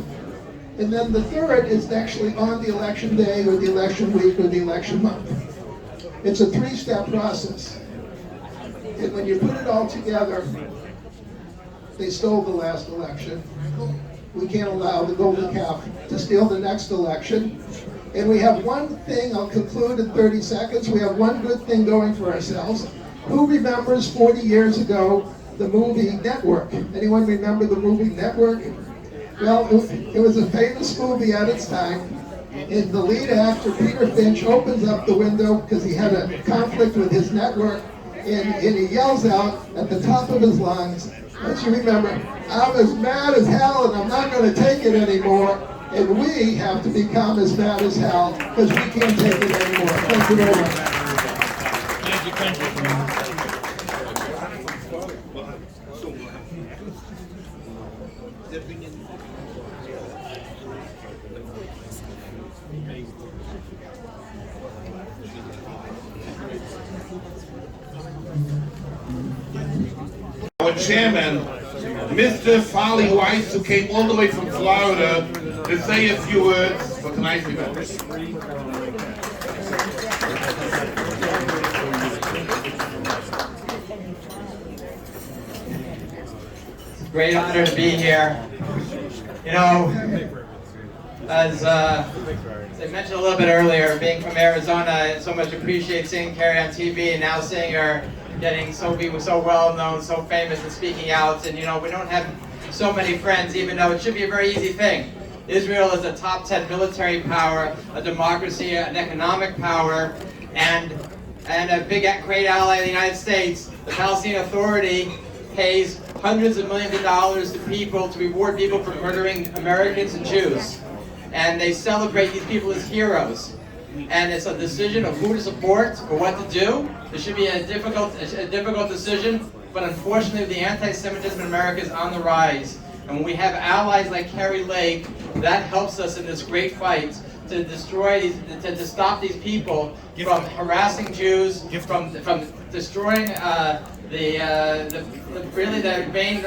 And then the third is actually on the election day or the election week or the election month. It's a 3-step process. And when you put it all together, they stole the last election. We can't allow the golden calf to steal the next election. And we have one thing, I'll conclude in 30 seconds, we have one good thing going for ourselves. Who remembers 40 years ago the movie Network? Anyone remember the movie Network? Well, it was a famous movie at its time. And the lead actor, Peter Finch, opens up the window because he had a conflict with his network, and he yells out at the top of his lungs, don't you remember, I'm as mad as hell and I'm not going to take it anymore. And we have to become as mad as hell because we can't take it anymore. Thank you very much. Thank you. Our chairman, Mr. Farley Weiss, who came all the way from Florida to say a few words for tonight's event. Great honor to be here. You know, as I mentioned a little bit earlier, being from Arizona, I so much appreciate seeing Kari on TV and now seeing her being so well known, so famous and speaking out. And you know, we don't have so many friends, even though it should be a very easy thing. Israel is a top 10 military power, a democracy, an economic power, and a great ally of the United States. The Palestinian Authority pays hundreds of millions of dollars to people to reward people for murdering Americans and Jews. And they celebrate these people as heroes. And it's a decision of who to support or what to do. It should be a difficult decision, but unfortunately the anti-Semitism in America is on the rise. And when we have allies like Kari Lake, that helps us in this great fight to destroy these, to stop these people from harassing Jews, from destroying really the main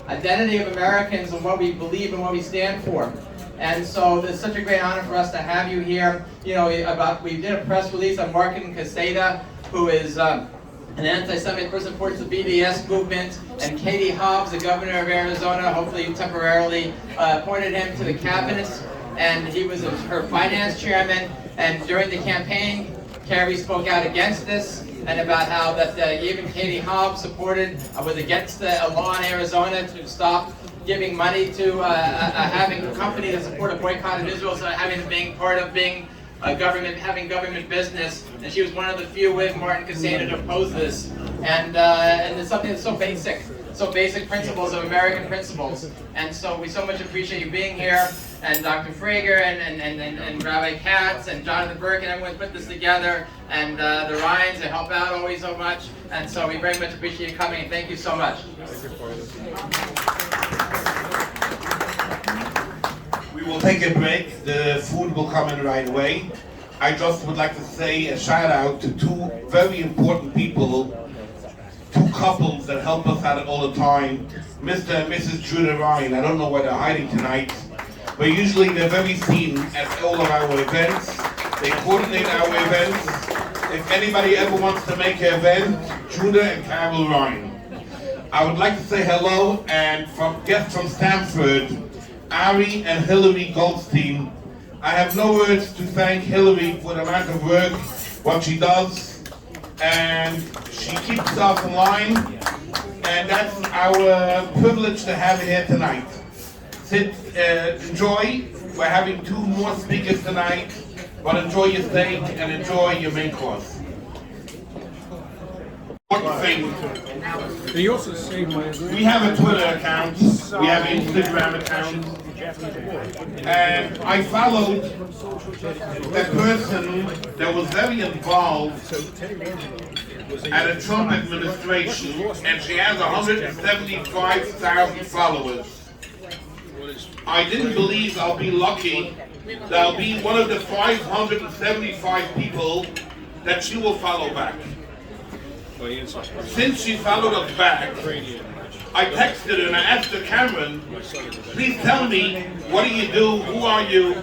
identity of Americans and what we believe and what we stand for. And so it's such a great honor for us to have you here. You know, we did a press release on Martin Caseta, who is an anti-Semitic person, supports the BDS movement, and Katie Hobbs, the governor of Arizona, hopefully temporarily appointed him to the cabinet, and he was her finance chairman. And during the campaign, Kari spoke out against this, and about how that even Katie Hobbs was against the law in Arizona to stop giving money to having a company that support a boycott of Israel, so having government business, and she was one of the few with Martin Caseta to oppose this, and it's something that's so basic principles of American principles, and so we so much appreciate you being here, and Dr. Frager and Rabbi Katz and Jonathan Burke and everyone put this together, and the Ryans, they help out always so much, and so we very much appreciate you coming, and thank you so much. We will take a break. The food will come in right away. I just would like to say a shout out to 2 very important people, 2 couples that help us out all the time, Mr. and Mrs. Judah Ryan. I don't know why they're hiding tonight, but usually they're very seen at all of our events. They coordinate our events. If anybody ever wants to make an event, Judah and Carol Ryan. I would like to say hello and from guests from Stanford, Ari and Hillary Goldstein. I have no words to thank Hillary for the amount of work, what she does, and she keeps us in line, and that's our privilege to have her here tonight. Sit, enjoy. We're having 2 more speakers tonight, but enjoy your steak and enjoy your main course. One thing. They also say We have a Twitter account, we have an Instagram account, and I followed a person that was very involved at a Trump administration, and she has 175,000 followers. I didn't believe I'll be lucky that I'll be one of the 575 people that she will follow back. Since she followed us back, I texted her and I asked her, Cameron, please tell me, what do you do, who are you?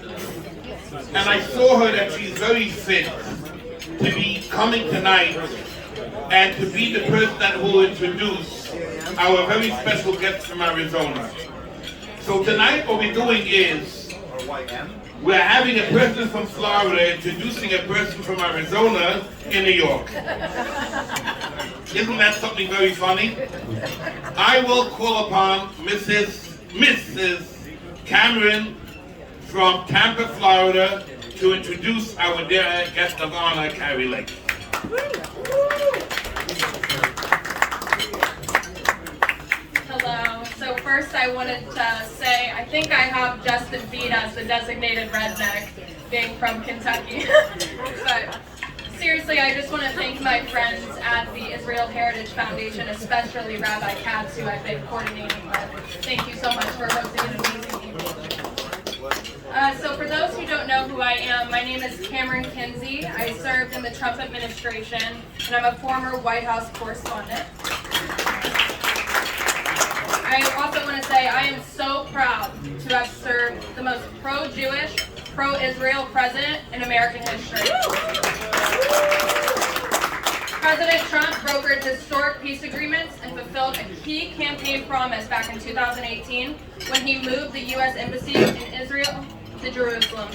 And I saw her that she's very fit to be coming tonight and to be the person that will introduce our very special guest from Arizona. So tonight what we're doing is, we're having a person from Florida introducing a person from Arizona in New York. Isn't that something very funny? I will call upon Mrs. Cameron from Tampa, Florida, to introduce our dear guest of honor, Kari Lake. Hello. So first I wanted to say I think I have Justin beat as the designated redneck, being from Kentucky. But seriously, I just want to thank my friends at the Israel Heritage Foundation, especially Rabbi Katz, who I've been coordinating with. Thank you so much for hosting an amazing evening. So for those who don't know who I am, my name is Cameron Kinsey. I served in the Trump administration, and I'm a former White House correspondent. I also want to say I am so proud to have served the most pro-Jewish, pro-Israel president in American history. President Trump brokered historic peace agreements and fulfilled a key campaign promise back in 2018 when he moved the U.S. Embassy in Israel to Jerusalem.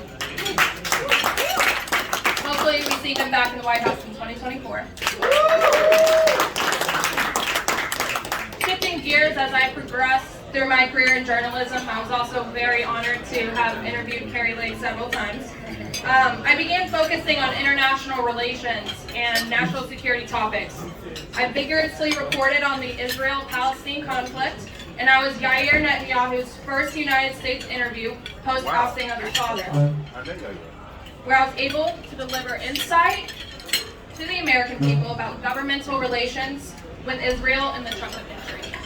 Hopefully we see him back in the White House in 2024. Shifting gears as I progressed through my career in journalism, I was also very honored to have interviewed Kari Lake several times. I began focusing on international relations and national security topics. I vigorously reported on the Israel-Palestine conflict, and I was Yair Netanyahu's first United States interview post-ousting of his father, where I was able to deliver insight to the American people about governmental relations with Israel and the Trump administration.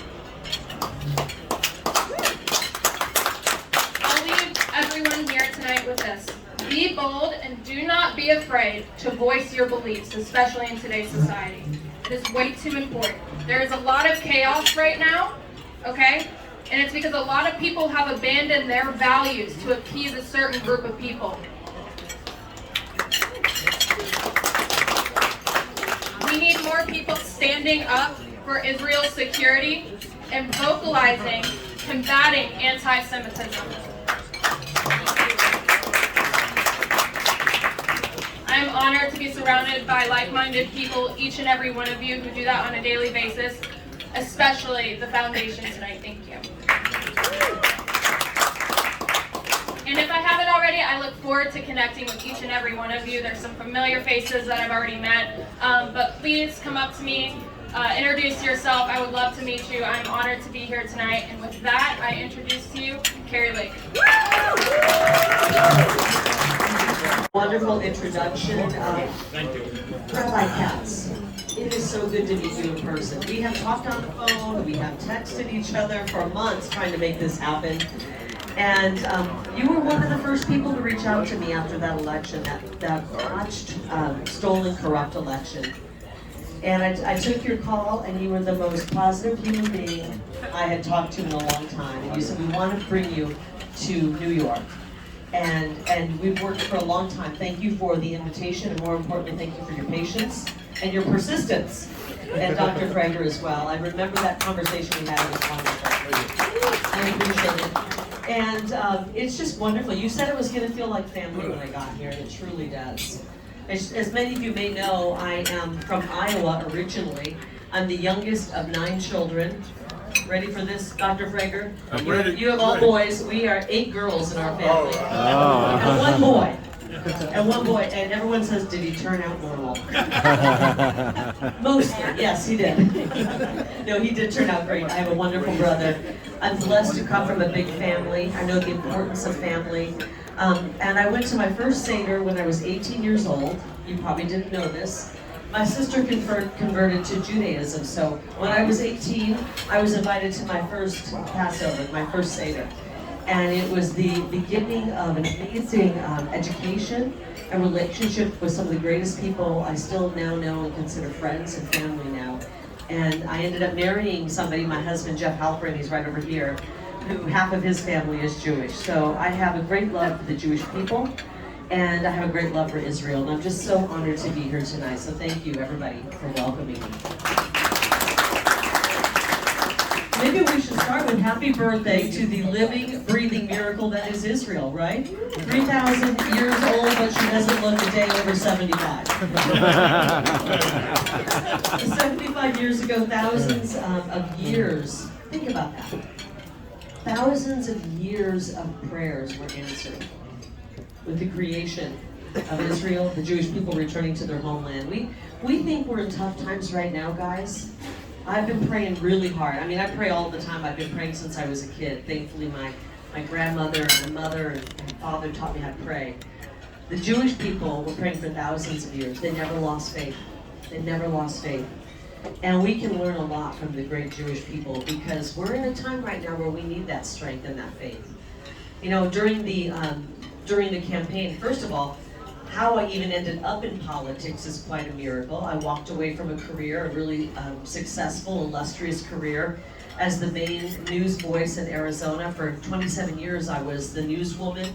I'll leave everyone here tonight with this. Be bold and do not be afraid to voice your beliefs, especially in today's society. It is way too important. There is a lot of chaos right now, okay? And it's because a lot of people have abandoned their values to appease a certain group of people. We need more people standing up for Israel's security and vocalizing, combating anti-Semitism. I am honored to be surrounded by like-minded people, each and every one of you who do that on a daily basis, especially the foundation tonight. Thank you. And if I haven't already, I look forward to connecting with each and every one of you. There's some familiar faces that I've already met, but please come up to me, introduce yourself. I would love to meet you. I'm honored to be here tonight. And with that, I introduce to you Kari Lake. Wonderful introduction. Rabbi Katz, it is so good to meet you in person. We have talked on the phone, we have texted each other for months trying to make this happen. And you were one of the first people to reach out to me after that election, that botched, stolen, corrupt election. And I took your call, and you were the most positive human being I had talked to in a long time. And you said, we want to bring you to New York. And we've worked for a long time. Thank you for the invitation, and more importantly, thank you for your patience and your persistence. and Dr. Frager as well. I remember that conversation we had. It was wonderful. I appreciate it. And it's just wonderful. You said it was going to feel like family when I got here, and it truly does. As many of you may know, I am from Iowa originally. I'm the youngest of 9 children. Ready for this, Dr. Frager? You have all boys. We are 8 girls in our family. And 1 boy. And 1 boy. And everyone says, did he turn out normal? Mostly, yes, he did. No, he did turn out great. I have a wonderful brother. I'm blessed to come from a big family. I know the importance of family. And I went to my first Seder when I was 18 years old. You probably didn't know this. My sister converted to Judaism, so when I was 18, I was invited to my first Passover, my first Seder. And it was the beginning of an amazing education and relationship with some of the greatest people I still now know and consider friends and family now. And I ended up marrying somebody, my husband, Jeff Halperin, he's right over here, who half of his family is Jewish. So I have a great love for the Jewish people. And I have a great love for Israel, and I'm just so honored to be here tonight. So thank you, everybody, for welcoming me. Maybe we should start with happy birthday to the living, breathing miracle that is Israel, right? 3,000 years old, but she doesn't look a day over 75. 75 years ago, thousands of years. Think about that. Thousands of years of prayers were answered. With the creation of Israel, the Jewish people returning to their homeland. We think we're in tough times right now, guys. I've been praying really hard. I mean, I pray all the time. I've been praying since I was a kid. Thankfully, my grandmother and my mother and father taught me how to pray. The Jewish people were praying for thousands of years. They never lost faith. They never lost faith. And we can learn a lot from the great Jewish people because we're in a time right now where we need that strength and that faith. You know, during the campaign, first of all, how I even ended up in politics is quite a miracle. I walked away from a career, a really successful, illustrious career as the main news voice in Arizona. For 27 years, I was the newswoman,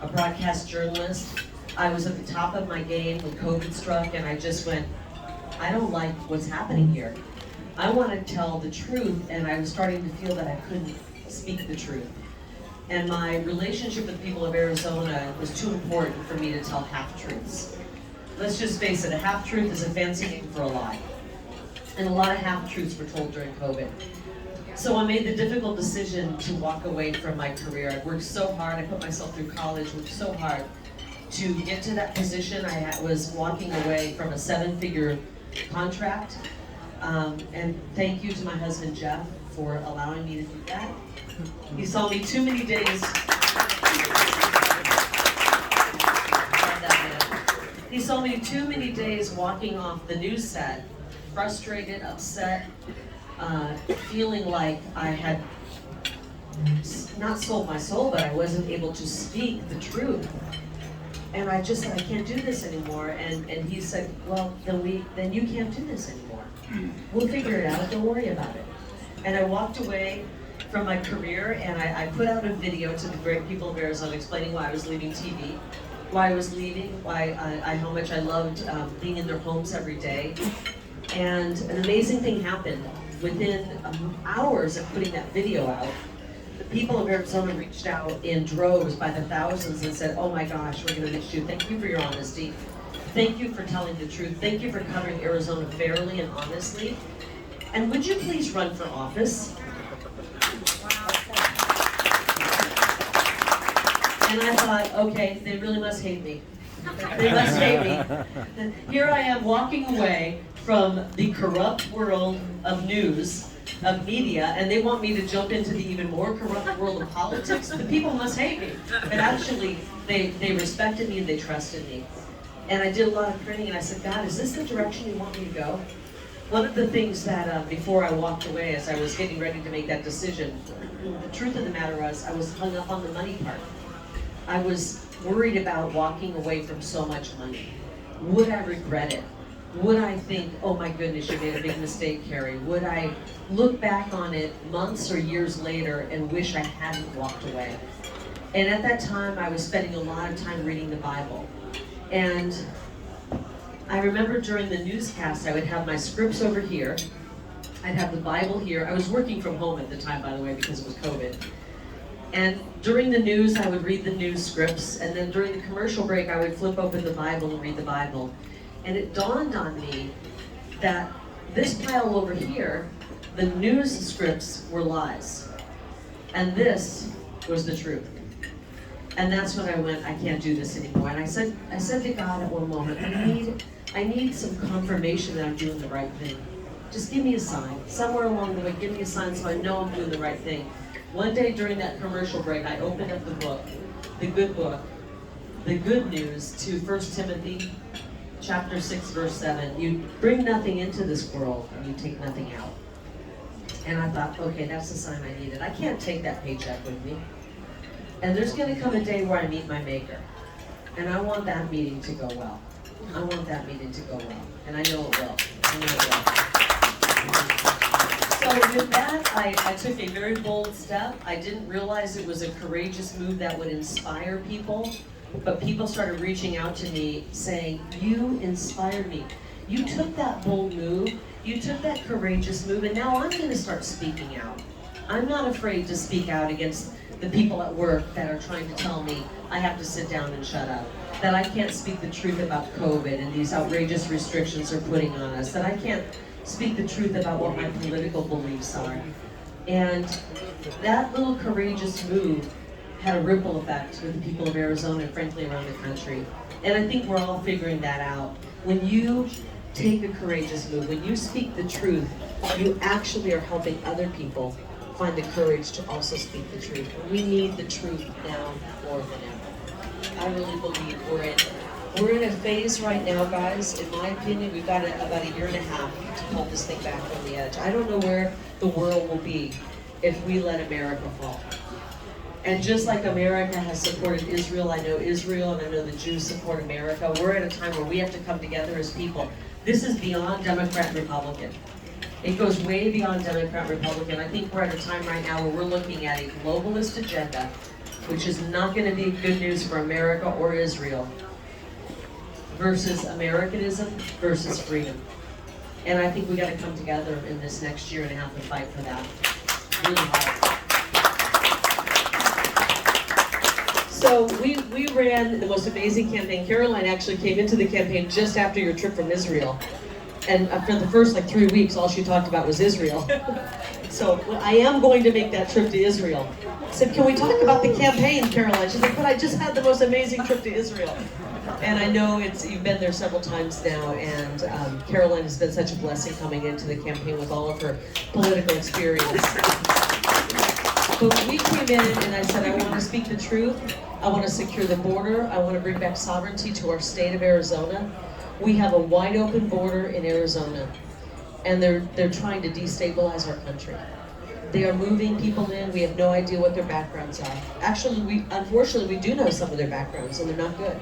a broadcast journalist. I was at the top of my game when COVID struck, and I just went, I don't like what's happening here. I want to tell the truth, and I was starting to feel that I couldn't speak the truth. And my relationship with the people of Arizona was too important for me to tell half-truths. Let's just face it, a half-truth is a fancy name for a lie. And a lot of half-truths were told during COVID. So I made the difficult decision to walk away from my career. I worked so hard, I put myself through college, worked so hard to get to that position. I was walking away from a 7-figure contract. And thank you to my husband, Jeff, for allowing me to do that. He saw me too many days. He saw me too many days walking off the news set, frustrated, upset, feeling like I had not sold my soul, but I wasn't able to speak the truth. And I just said, I can't do this anymore. And he said, well, then you can't do this anymore. We'll figure it out. Don't worry about it. And I walked away from my career, and I put out a video to the great people of Arizona explaining why I was leaving TV, why I was leaving, how much I loved being in their homes every day. And an amazing thing happened. Within hours of putting that video out, the people of Arizona reached out in droves by the thousands and said, oh my gosh, we're going to miss you. Thank you for your honesty. Thank you for telling the truth. Thank you for covering Arizona fairly and honestly. And would you please run for office? And I thought, okay, they really must hate me. They must hate me. Here I am walking away from the corrupt world of news, of media, and they want me to jump into the even more corrupt world of politics. The people must hate me. But actually, they respected me and they trusted me. And I did a lot of praying, and I said, God, is this the direction you want me to go? One of the things that before I walked away, as I was getting ready to make that decision, the truth of the matter was I was hung up on the money part. I was worried about walking away from so much money. Would I regret it? Would I think, oh my goodness, you made a big mistake, Kari? Would I look back on it months or years later and wish I hadn't walked away? And at that time, I was spending a lot of time reading the Bible. And I remember during the newscast, I would have my scripts over here. I'd have the Bible here. I was working from home at the time, by the way, because it was COVID. And during the news, I would read the news scripts, and then during the commercial break, I would flip open the Bible and read the Bible. And it dawned on me that this pile over here, the news scripts were lies. And this was the truth. And that's when I went, I can't do this anymore. And I said to God at one moment, I need some confirmation that I'm doing the right thing. Just give me a sign. Somewhere along the way, give me a sign so I know I'm doing the right thing. One day during that commercial break, I opened up the book, the good news to 1 Timothy chapter 6, verse 7. You bring nothing into this world and you take nothing out. And I thought, okay, that's the sign I needed. I can't take that paycheck with me. And there's going to come a day where I meet my maker. And I want that meeting to go well. I want that meeting to go well. And I know it will. I know it will. So with that, I took a very bold step. I didn't realize it was a courageous move that would inspire people, but people started reaching out to me saying, you inspired me. You took that bold move, you took that courageous move, and now I'm going to start speaking out. I'm not afraid to speak out against the people at work that are trying to tell me I have to sit down and shut up, that I can't speak the truth about COVID and these outrageous restrictions they're putting on us, that I can't speak the truth about what my political beliefs are. And that little courageous move had a ripple effect with the people of Arizona and frankly around the country. And I think we're all figuring that out. When you take a courageous move, when you speak the truth, you actually are helping other people find the courage to also speak the truth. We need the truth now more than ever. I really believe we're in a phase right now, guys. In my opinion, we've got about a year and a half to pull this thing back from the edge. I don't know where the world will be if we let America fall. And just like America has supported Israel, I know Israel and I know the Jews support America. We're at a time where we have to come together as people. This is beyond Democrat and Republican. It goes way beyond Democrat and Republican. I think we're at a time right now where we're looking at a globalist agenda, which is not going to be good news for America or Israel, versus Americanism versus freedom. And I think we got to come together in this next year and a half and fight for that. Really hard. So we ran the most amazing campaign. Caroline actually came into the campaign just after your trip from Israel. And for the first 3 weeks, all she talked about was Israel. So I am going to make that trip to Israel. I said, can we talk about the campaign, Caroline? She's like, but I just had the most amazing trip to Israel. And I know you've been there several times now, and Caroline has been such a blessing coming into the campaign with all of her political experience. But we came in and I said, I want to speak the truth. I want to secure the border. I want to bring back sovereignty to our state of Arizona. We have a wide open border in Arizona, and they're trying to destabilize our country. They are moving people in. We have no idea what their backgrounds are. Actually, unfortunately, we do know some of their backgrounds, and they're not good.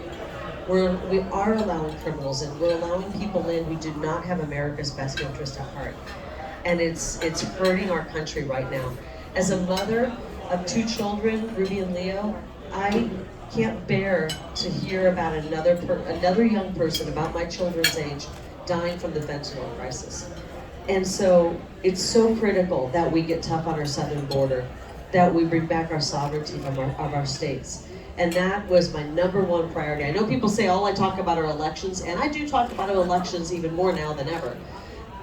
We are allowing criminals in. We're allowing people in who do not have America's best interest at heart. And it's hurting our country right now. As a mother of 2 children, Ruby and Leo, I can't bear to hear about another young person about my children's age dying from the fentanyl crisis. And so it's so critical that we get tough on our southern border, that we bring back our sovereignty of our states. And that was my #1 priority. I know people say all I talk about are elections, and I do talk about elections even more now than ever.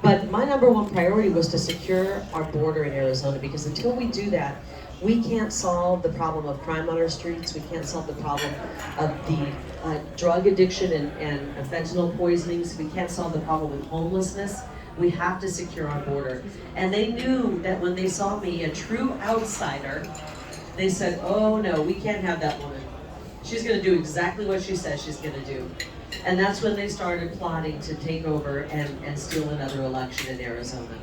But my #1 priority was to secure our border in Arizona, because until we do that, we can't solve the problem of crime on our streets. We can't solve the problem of the drug addiction and fentanyl poisonings. We can't solve the problem with homelessness. We have to secure our border. And they knew that when they saw me, a true outsider, they said, oh no, we can't have that woman. She's gonna do exactly what she says she's gonna do. And that's when they started plotting to take over and steal another election in Arizona.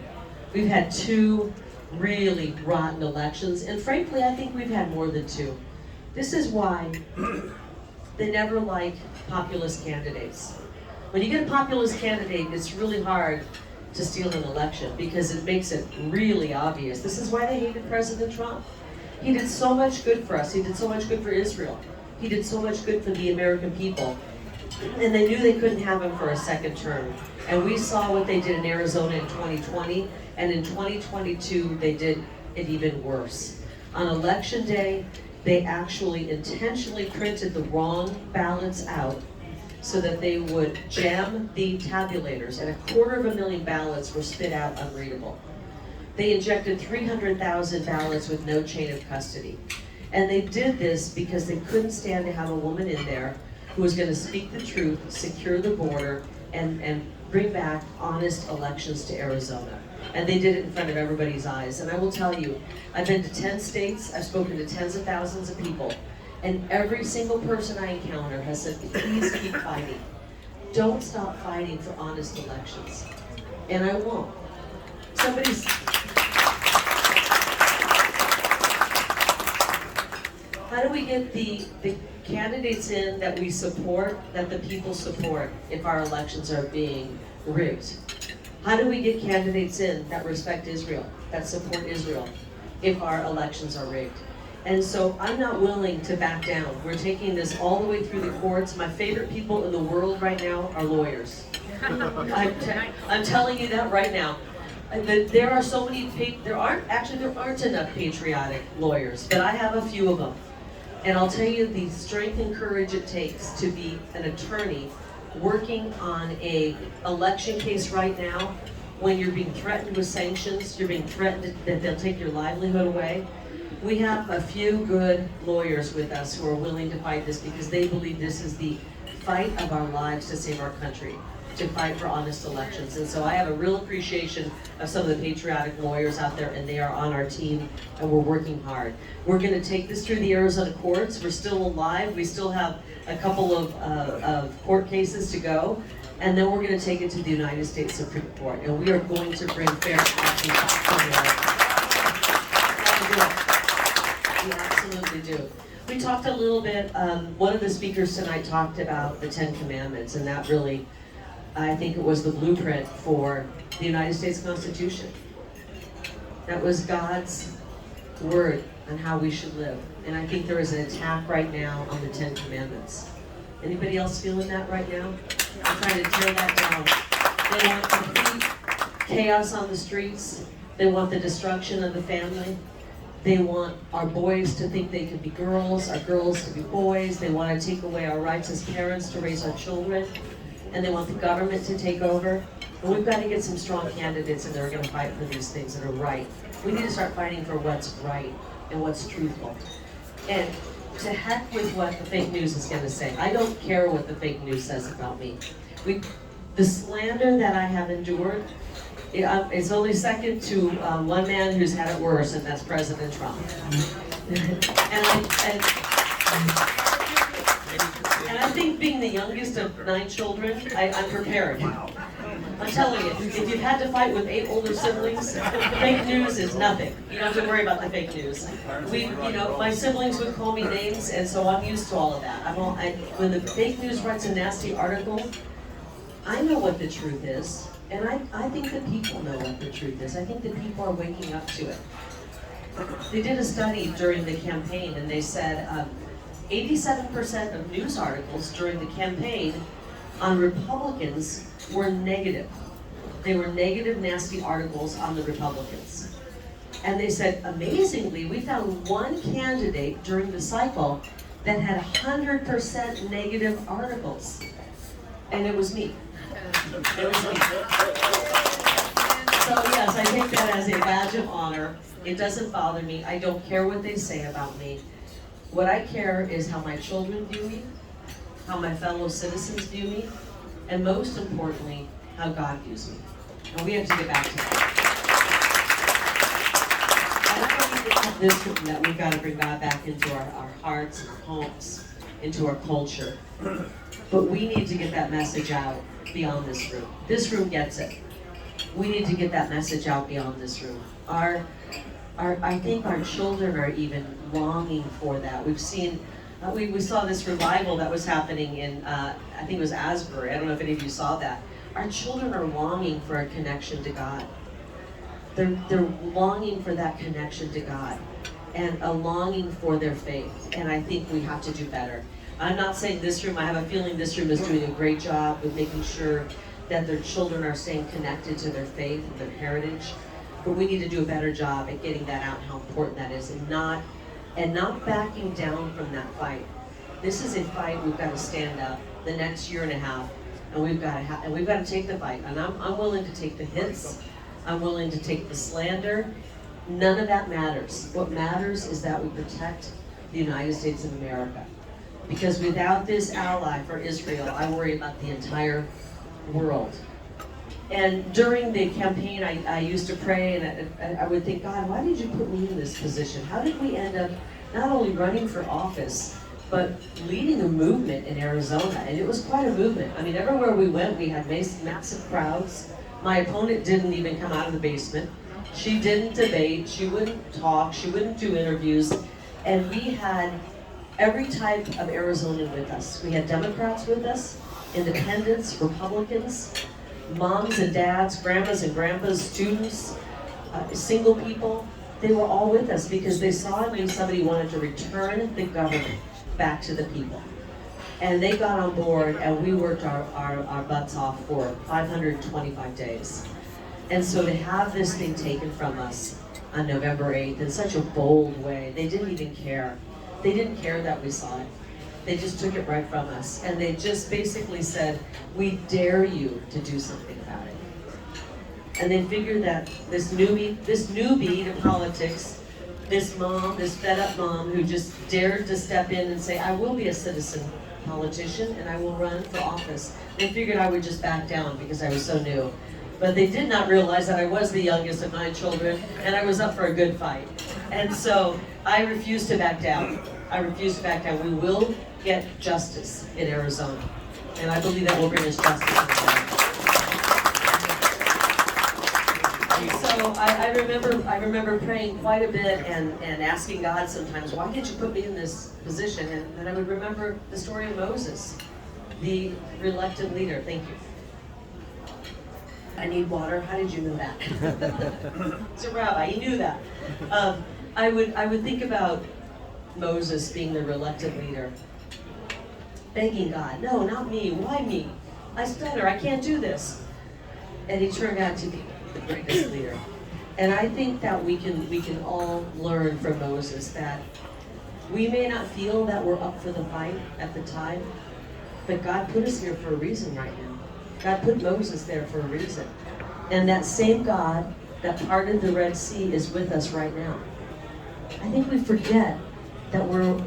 We've had 2 really rotten elections, and frankly, I think we've had more than 2. This is why they never like populist candidates. When you get a populist candidate, it's really hard to steal an election because it makes it really obvious. This is why they hated President Trump. He did so much good for us. He did so much good for Israel. He did so much good for the American people. And they knew they couldn't have him for a second term. And we saw what they did in Arizona in 2020, and in 2022 they did it even worse. On election day, they actually intentionally printed the wrong ballots out so that they would jam the tabulators, and 250,000 ballots were spit out unreadable. They injected 300,000 ballots with no chain of custody. And they did this because they couldn't stand to have a woman in there who was going to speak the truth, secure the border, and bring back honest elections to Arizona. And they did it in front of everybody's eyes. And I will tell you, I've been to 10 states, I've spoken to tens of thousands of people, and every single person I encounter has said, please keep fighting. Don't stop fighting for honest elections. And I won't. Somebody's... How do we get the candidates in that we support, that the people support, if our elections are being rigged? How do we get candidates in that respect Israel, that support Israel, if our elections are rigged? And so I'm not willing to back down. We're taking this all the way through the courts. My favorite people in the world right now are lawyers. I'm telling you that right now. There are so many, there aren't enough patriotic lawyers, but I have a few of them. And I'll tell you the strength and courage it takes to be an attorney working on a election case right now when you're being threatened with sanctions, you're being threatened that they'll take your livelihood away. We have a few good lawyers with us who are willing to fight this because they believe this is the fight of our lives to save our country, to fight for honest elections. And so I have a real appreciation of some of the patriotic lawyers out there, and they are on our team, and we're working hard. We're going to take this through the Arizona courts. We're still alive. We still have a couple of court cases to go, and then we're going to take it to the United States Supreme Court, and we are going to bring fair action to America. We absolutely do. We talked a little bit, one of the speakers tonight talked about the 10 Commandments, and that really, I think it was the blueprint for the United States Constitution. That was God's word on how we should live. And I think there is an attack right now on the 10 Commandments. Anybody else feeling that right now? I'm trying to tear that down. They want complete chaos on the streets. They want the destruction of the family. They want our boys to think they can be girls, our girls to be boys. They want to take away our rights as parents to raise our children. And they want the government to take over. And we've got to get some strong candidates in there who are going to fight for these things that are right. We need to start fighting for what's right and what's truthful. And to heck with what the fake news is going to say. I don't care what the fake news says about me. The slander that I have endured, it's only second to one man who's had it worse, and that's President Trump. And I think being the youngest of 9 children, I'm prepared. I'm telling you, if you've had to fight with 8 older siblings, fake news is nothing. You don't have to worry about the fake news. My siblings would call me names, and so I'm used to all of that. When the fake news writes a nasty article, I know what the truth is, and I think the people know what the truth is. I think the people are waking up to it. They did a study during the campaign, and they said 87% of news articles during the campaign on Republicans were negative. They were negative, nasty articles on the Republicans. And they said, amazingly, we found one candidate during the cycle that had 100% negative articles. And it was me. It was me. So yes, I take that as a badge of honor. It doesn't bother me. I don't care what they say about me. What I care is how my children view me, how my fellow citizens view me, and most importantly, how God views me. And we have to get back to that. I don't think it's this that we've got to bring God back into our hearts, our homes, into our culture. But we need to get that message out beyond this room. This room gets it. We need to get that message out beyond this room. I think our children are even longing for that. We've seen, we saw this revival that was happening in, I think it was Asbury. I don't know if any of you saw that. Our children are longing for a connection to God. They're longing for that connection to God and a longing for their faith. And I think we have to do better. I'm not saying this room, I have a feeling this room is doing a great job with making sure that their children are staying connected to their faith and their heritage. But we need to do a better job at getting that out and how important that is, and not backing down from that fight. This is a fight we've got to stand up the next year and a half, and we've got to take the fight. And I'm willing to take the hits. I'm willing to take the slander. None of that matters. What matters is that we protect the United States of America. Because without this ally for Israel, I worry about the entire world. And during the campaign, I used to pray, and I would think, God, why did you put me in this position? How did we end up not only running for office, but leading a movement in Arizona? And it was quite a movement. I mean, everywhere we went, we had massive crowds. My opponent didn't even come out of the basement. She didn't debate, she wouldn't talk, she wouldn't do interviews. And we had every type of Arizonan with us. We had Democrats with us, independents, Republicans, moms and dads, grandmas and grandpas, students, single people. They were all with us because they saw and knew somebody wanted to return the government back to the people. And they got on board, and we worked our butts off for 525 days. And so to have this thing taken from us on November 8th in such a bold way, they didn't even care. They didn't care that we saw it. They just took it right from us. And they just basically said, we dare you to do something about it. And they figured that this newbie to politics, this fed up mom who just dared to step in and say, I will be a citizen politician and I will run for office. They figured I would just back down because I was so new. But they did not realize that I was the youngest of 9 children and I was up for a good fight. And so I refused to back down. I refuse to back down. We will get justice in Arizona. And I believe that will bring us justice in Arizona. So I remember praying quite a bit and asking God sometimes, why did you put me in this position? And then I would remember the story of Moses, the reluctant leader. Thank you. I need water. How did you know that? It's a rabbi. He knew that. I would think about Moses being the reluctant leader, begging God, no, not me. Why me? I stutter. I can't do this. And he turned out to be the greatest leader. And I think that we can all learn from Moses that we may not feel that we're up for the fight at the time, but God put us here for a reason right now. God put Moses there for a reason. And that same God that parted the Red Sea is with us right now. I think we forget that we're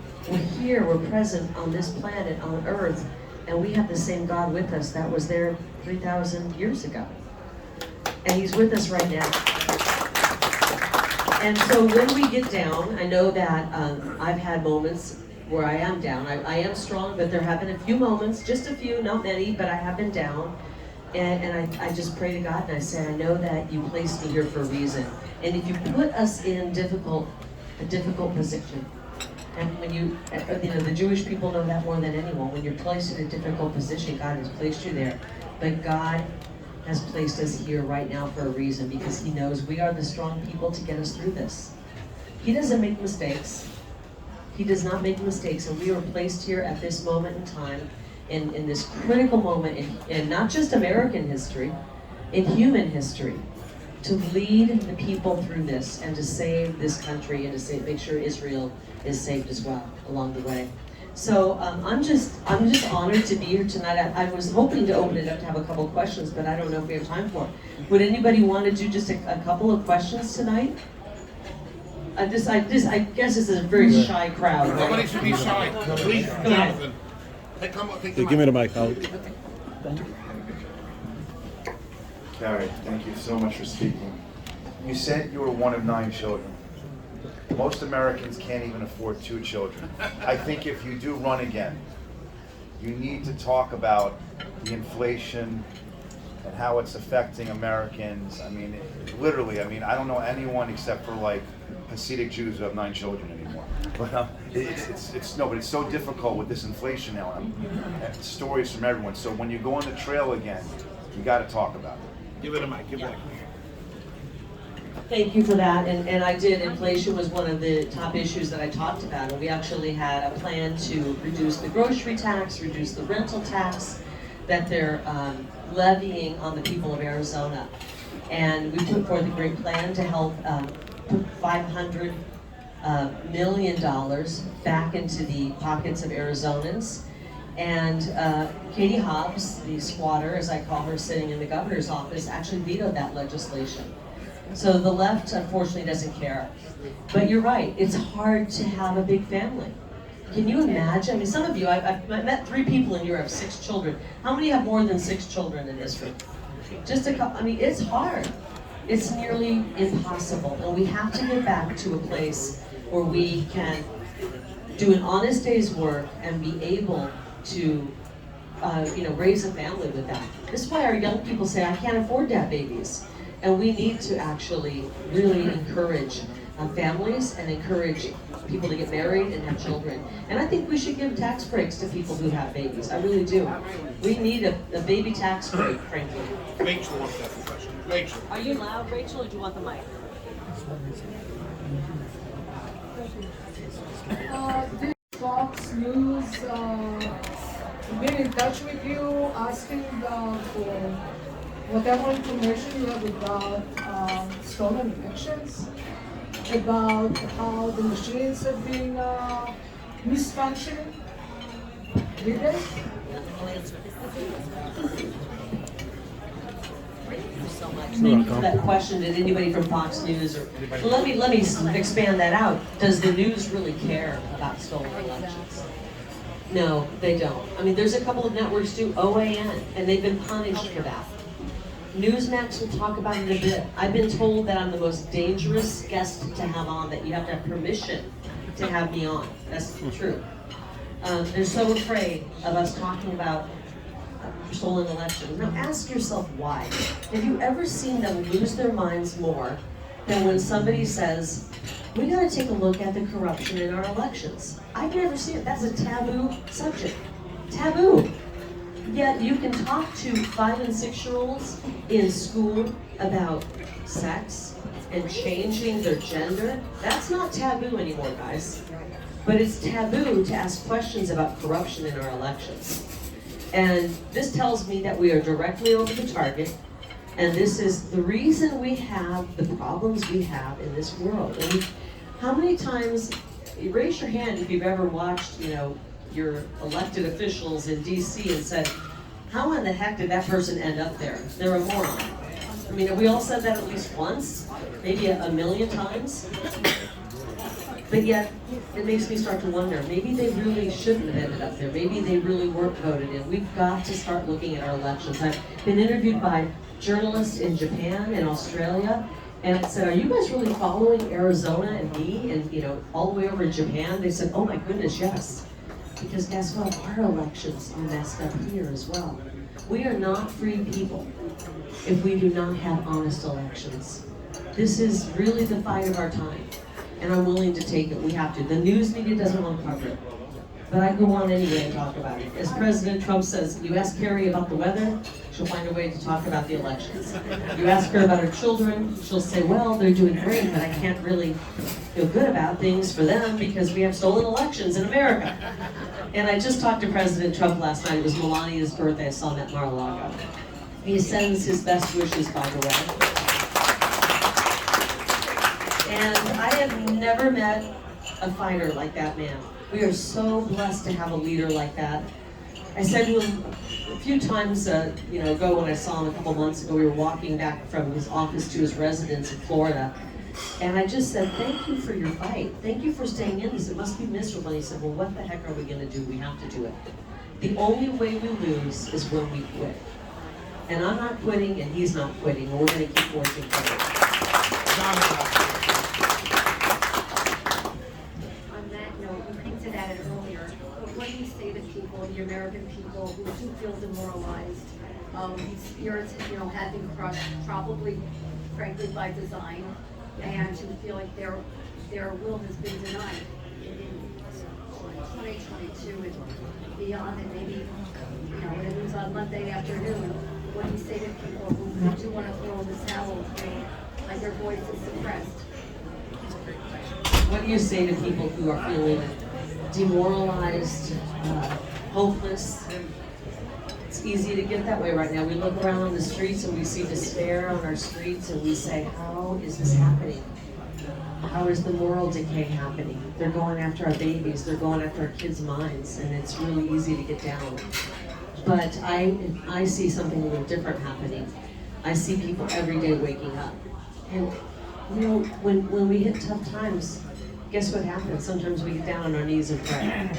here, we're present on this planet, on Earth, and we have the same God with us that was there 3,000 years ago. And he's with us right now. And so when we get down, I know that I've had moments where I am down. I am strong, but there have been a few moments, just a few, not many, but I have been down. And I just pray to God and I say, I know that you placed me here for a reason. And if you put us in a difficult position, and when you know, the Jewish people know that more than anyone, when you're placed in a difficult position, God has placed you there. But God has placed us here right now for a reason, because he knows we are the strong people to get us through this. He doesn't make mistakes. He does not make mistakes, and we are placed here at this moment in time, in this critical moment in not just American history, in human history, to lead the people through this and to save this country and to make sure Israel is saved as well along the way. So I'm just honored to be here tonight. I was hoping to open it up to have a couple of questions, but I don't know if we have time for it. Would anybody want to do just a couple of questions tonight? I guess this is a very shy crowd. Right? Nobody should be shy. Please, Jonathan. Hey, come on, take the Give me the mic. Kari, thank you so much for speaking. You said you were one of 9 children. Most Americans can't even afford 2 children. I think if you do run again, you need to talk about the inflation and how it's affecting Americans. I mean, literally, I don't know anyone except for like Hasidic Jews who have 9 children anymore. But it's so difficult with this inflation now. And stories from everyone. So when you go on the trail again, you got to talk about it. Give it a mic. Give it a mic. Thank you for that, and I did, inflation was one of the top issues that I talked about, and we actually had a plan to reduce the grocery tax, reduce the rental tax that they're levying on the people of Arizona. And we put forth a great plan to help put $500 million back into the pockets of Arizonans. And Katie Hobbs, the squatter, as I call her, sitting in the governor's office, actually vetoed that legislation. So the left, unfortunately, doesn't care. But you're right, it's hard to have a big family. Can you imagine? I mean, some of you, I've met 3 people in here who have 6 children. How many have more than 6 children in this room? Just a couple. I mean, it's hard. It's nearly impossible. And we have to get back to a place where we can do an honest day's work and be able to raise a family with that. This is why our young people say, I can't afford to have babies. And we need to actually really encourage families and encourage people to get married and have children. And I think we should give tax breaks to people who have babies. I really do. We need a baby tax break, frankly. Rachel wants to ask a question. Rachel. Are you loud, Rachel, or do you want the mic? Did Fox News been in touch with you, asking for whatever information you have about stolen elections, about how the machines have been misfunctioning? Did they? Thank you for that question. Did anybody from Fox News or let me expand that out. Does the news really care about stolen elections? No, they don't. I mean, there's a couple of networks do OAN, and they've been punished for that. Newsmax will talk about it a bit. I've been told that I'm the most dangerous guest to have on, that you have to have permission to have me on. That's true. They're so afraid of us talking about stolen elections. Now ask yourself why. Have you ever seen them lose their minds more than when somebody says, we gotta take a look at the corruption in our elections? I've never seen it. That's a taboo subject. Taboo. Yet you can talk to 5 and 6-year-olds in school about sex and changing their gender. That's not taboo anymore, guys. But it's taboo to ask questions about corruption in our elections. And this tells me that we are directly over the target, and this is the reason we have the problems we have in this world. And how many times, raise your hand if you've ever watched, your elected officials in DC and said, how in the heck did that person end up there? They're a moron. I mean, have we all said that at least once? Maybe a million times? But yet, it makes me start to wonder, maybe they really shouldn't have ended up there. Maybe they really weren't voted in. We've got to start looking at our elections. I've been interviewed by journalists in Japan and Australia, and I said, are you guys really following Arizona and me and, all the way over in Japan? They said, oh my goodness, yes. Because guess what? Our elections are messed up here as well. We are not free people if we do not have honest elections. This is really the fight of our time. And I'm willing to take it. We have to. The news media doesn't want to cover it. But I go on anyway and talk about it. As President Trump says, you ask Kari about the weather, she'll find a way to talk about the elections. You ask her about her children, she'll say, well, they're doing great, but I can't really feel good about things for them because we have stolen elections in America. And I just talked to President Trump last night. It was Melania's birthday. I saw him at Mar-a-Lago. He sends his best wishes, by the way. And I have never met a fighter like that man. We are so blessed to have a leader like that. I said to him a few times, ago when I saw him a couple months ago, we were walking back from his office to his residence in Florida. And I just said, thank you for your fight. Thank you for staying in this. It must be miserable. And he said, well, what the heck are we going to do? We have to do it. The only way we lose is when we quit. And I'm not quitting, and he's not quitting. And we're going to keep working forward. On that note, you hinted at it earlier, but what do you say to people, the American people, who do feel demoralized? These spirits, have been crushed, probably, frankly, by design, and who feel like their will has been denied in 2022 and beyond, and maybe, when it was on Monday afternoon. What do you say to people who do want to throw in the towel? your voice is suppressed. What do you say to people who are feeling demoralized, hopeless? It's easy to get that way right now. We look around on the streets and we see despair on our streets and we say, how is this happening? How is the moral decay happening? They're going after our babies, they're going after our kids' minds, and it's really easy to get down. But I see something a little different happening. I see people every day waking up. And you know, when we hit tough times, guess what happens? Sometimes we get down on our knees and pray.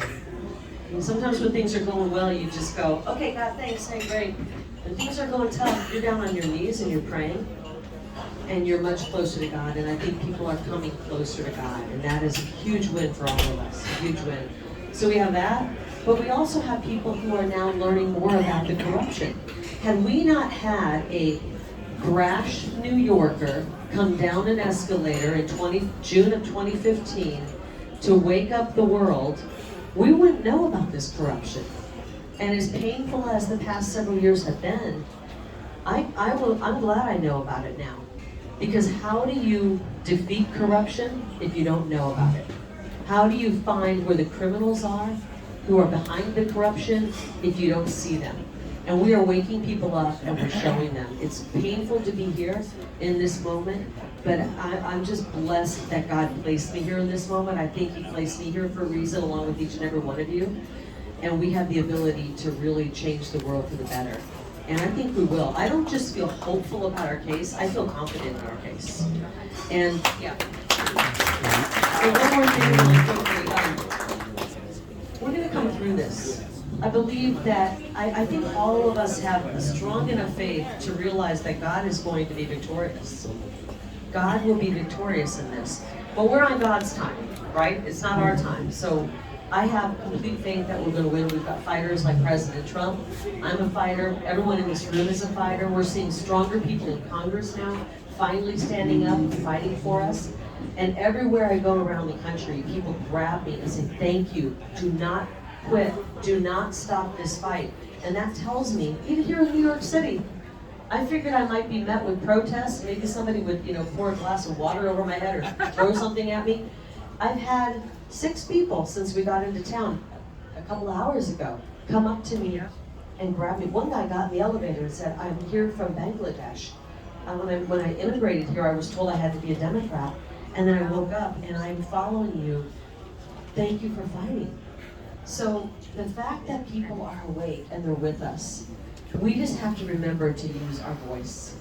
And sometimes when things are going well, you just go, okay, God, thanks, hey, great. When things are going tough, you're down on your knees and you're praying, and you're much closer to God, and I think people are coming closer to God, and that is a huge win for all of us, a huge win. So we have that, but we also have people who are now learning more about the corruption. Had we not had a brash New Yorker come down an escalator in June of 2015 to wake up the world, we wouldn't know about this corruption. And as painful as the past several years have been, I'm glad I know about it now. Because how do you defeat corruption if you don't know about it? How do you find where the criminals are who are behind the corruption if you don't see them? And we are waking people up and we're showing them. It's painful to be here in this moment, but I'm just blessed that God placed me here in this moment. I think He placed me here for a reason, along with each and every one of you. And we have the ability to really change the world for the better. And I think we will. I don't just feel hopeful about our case, I feel confident in our case. And yeah. So one more thing really quickly. We're gonna come through this. I believe that, I think all of us have a strong enough faith to realize that God is going to be victorious. God will be victorious in this. But we're on God's time, right? It's not our time. So I have complete faith that we're going to win. We've got fighters like President Trump. I'm a fighter. Everyone in this room is a fighter. We're seeing stronger people in Congress now, finally standing up and fighting for us. And everywhere I go around the country, people grab me and say, thank you. Do not quit. Do not stop this fight. And that tells me, even here in New York City, I figured I might be met with protests. Maybe somebody would, pour a glass of water over my head or throw something at me. I've had 6 people since we got into town a couple of hours ago come up to me and grab me. One guy got in the elevator and said, I'm here from Bangladesh. When I immigrated here, I was told I had to be a Democrat. And then I woke up and I'm following you. Thank you for fighting. So the fact that people are awake and they're with us, we just have to remember to use our voice.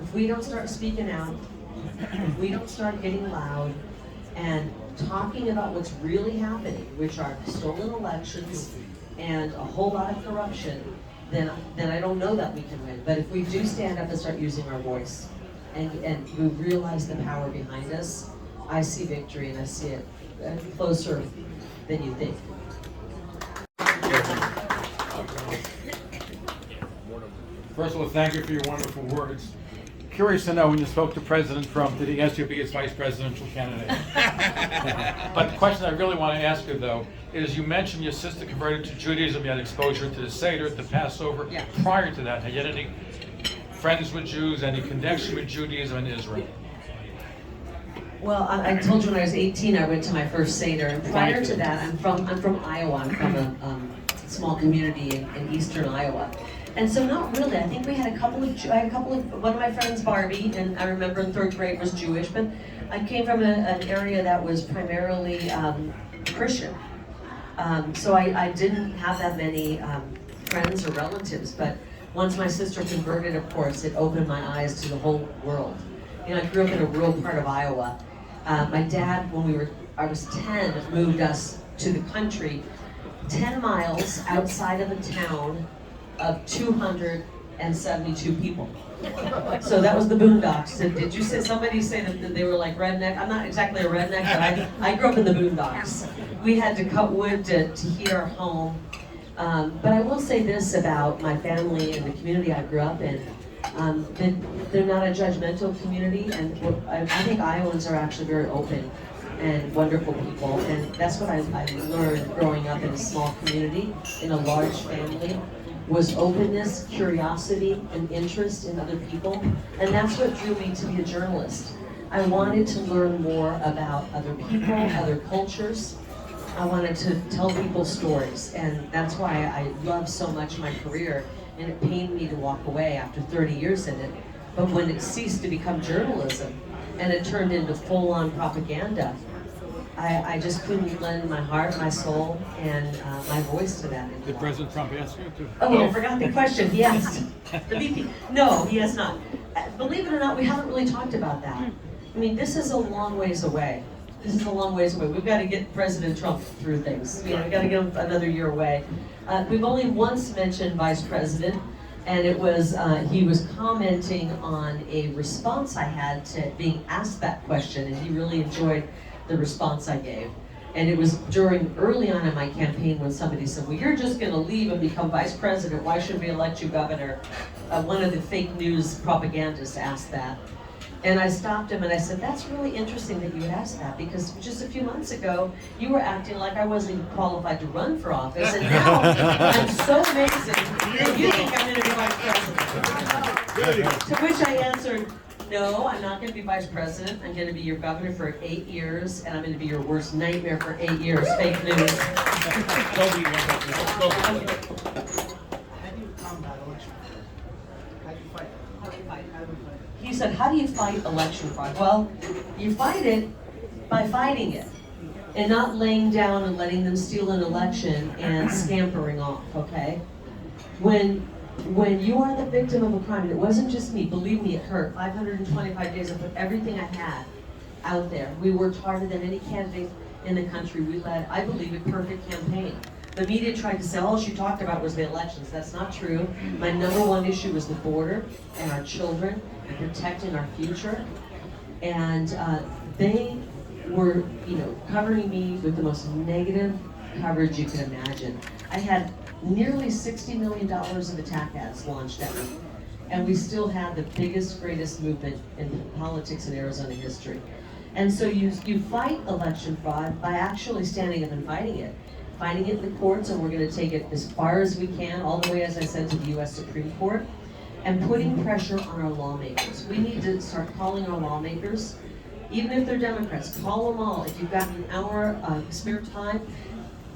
If we don't start speaking out, if we don't start getting loud and talking about what's really happening, which are stolen elections and a whole lot of corruption, then I don't know that we can win. But if we do stand up and start using our voice and we realize the power behind us, I see victory and I see it closer than you think. First of all, thank you for your wonderful words. Curious to know, when you spoke to President Trump, did he ask you to be his vice presidential candidate? But the question I really want to ask you, though, is you mentioned your sister converted to Judaism, you had exposure to the Seder, the Passover. Yeah. Prior to that, had you had any friends with Jews, any connection with Judaism in Israel? Well, I told you when I was 18, I went to my first Seder, and prior to that, I'm from Iowa. I'm from a small community in eastern Iowa. And so not really. I think we had one of my friends, Barbie, and I remember in 3rd grade was Jewish, but I came from an area that was primarily Christian. So I didn't have that many friends or relatives, but once my sister converted, of course, it opened my eyes to the whole world. I grew up in a rural part of Iowa. My dad, when I was 10, moved us to the country 10 miles outside of the town of 272 people. So that was the boondocks. So did you say, somebody say that they were like redneck? I'm not exactly a redneck, but I grew up in the boondocks. We had to cut wood to heat our home. But I will say this about my family and the community I grew up in. They're not a judgmental community, and I think Iowans are actually very open and wonderful people, and that's what I learned growing up in a small community, in a large family. was openness, curiosity, and interest in other people. And that's what drew me to be a journalist. I wanted to learn more about other people, other cultures. I wanted to tell people stories, and that's why I love so much my career, and it pained me to walk away after 30 years in it. But when it ceased to become journalism, and it turned into full-on propaganda, I just couldn't lend my heart, my soul, and my voice to that. Did President Trump ask you to? Oh, I forgot the question. He asked. The VP. No, he has not. Believe it or not, we haven't really talked about that. I mean, this is a long ways away. This is a long ways away. We've got to get President Trump through things. You know, we've got to get him another year away. We've only once mentioned Vice President, and it was, he was commenting on a response I had to being asked that question, and he really enjoyed the response I gave. And it was early on in my campaign when somebody said, well, you're just gonna leave and become vice president, why should we elect you governor? One of the fake news propagandists asked that. And I stopped him and I said, that's really interesting that you would ask that, because just a few months ago, you were acting like I wasn't even qualified to run for office, and now I'm so amazing that you think I'm gonna be vice president. To which I answered, no, I'm not going to be vice president. I'm going to be your governor for 8 years, and I'm going to be your worst nightmare for 8 years. Fake news. He said, how do you fight election fraud? Well, you fight it by fighting it, and not laying down and letting them steal an election and scampering off, okay? When you are the victim of a crime, and it wasn't just me, believe me, it hurt. 525 days, I put everything I had out there. We worked harder than any candidate in the country. We led, I believe, a perfect campaign. The media tried to say all she talked about was the elections. That's not true. My number one issue was the border and our children and protecting our future. And they were, covering me with the most negative coverage you can imagine. I had nearly $60 million of attack ads launched at me. And we still have the biggest, greatest movement in politics in Arizona history. And so you fight election fraud by actually standing up and fighting it in the courts, and we're going to take it as far as we can, all the way, as I said, to the U.S. Supreme Court, and putting pressure on our lawmakers. We need to start calling our lawmakers, even if they're Democrats, call them all. If you've got an hour spare time,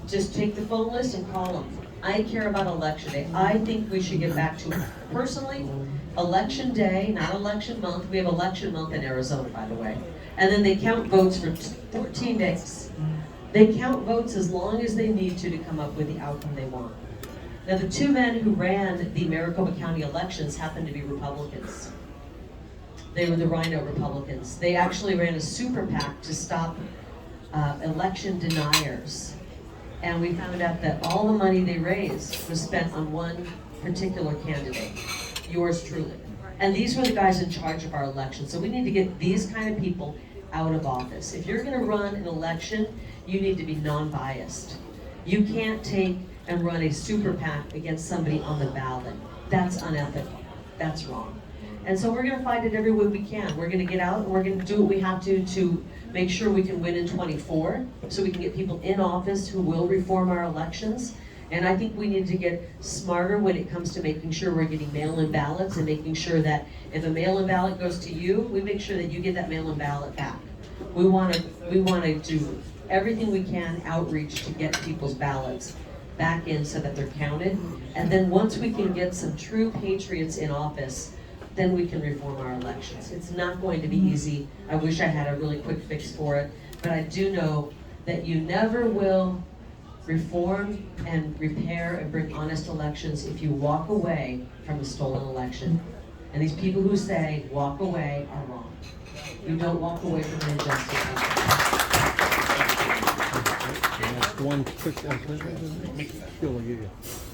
just take the phone list and call them. I care about election day. I think we should get back to, personally, election day, not election month. We have election month in Arizona, by the way. And then they count votes for 14 days. They count votes as long as they need to come up with the outcome they want. Now, the two men who ran the Maricopa County elections happened to be Republicans. They were the Rhino Republicans. They actually ran a super PAC to stop election deniers. And we found out that all the money they raised was spent on one particular candidate, yours truly. And these were the guys in charge of our election. So we need to get these kind of people out of office. If you're gonna run an election, you need to be non-biased. You can't take and run a super PAC against somebody on the ballot. That's unethical. That's wrong. And so we're gonna fight it every way we can. We're gonna get out and we're gonna do what we have to make sure we can win in 24, so we can get people in office who will reform our elections. And I think we need to get smarter when it comes to making sure we're getting mail-in ballots, and making sure that if a mail-in ballot goes to you, we make sure that you get that mail-in ballot back. We want to do everything we can outreach to get people's ballots back in so that they're counted. And then once we can get some true patriots in office, then we can reform our elections. It's not going to be easy. I wish I had a really quick fix for it, but I do know that you never will reform and repair and bring honest elections if you walk away from a stolen election. And these people who say walk away are wrong. You don't walk away from an injustice. One quick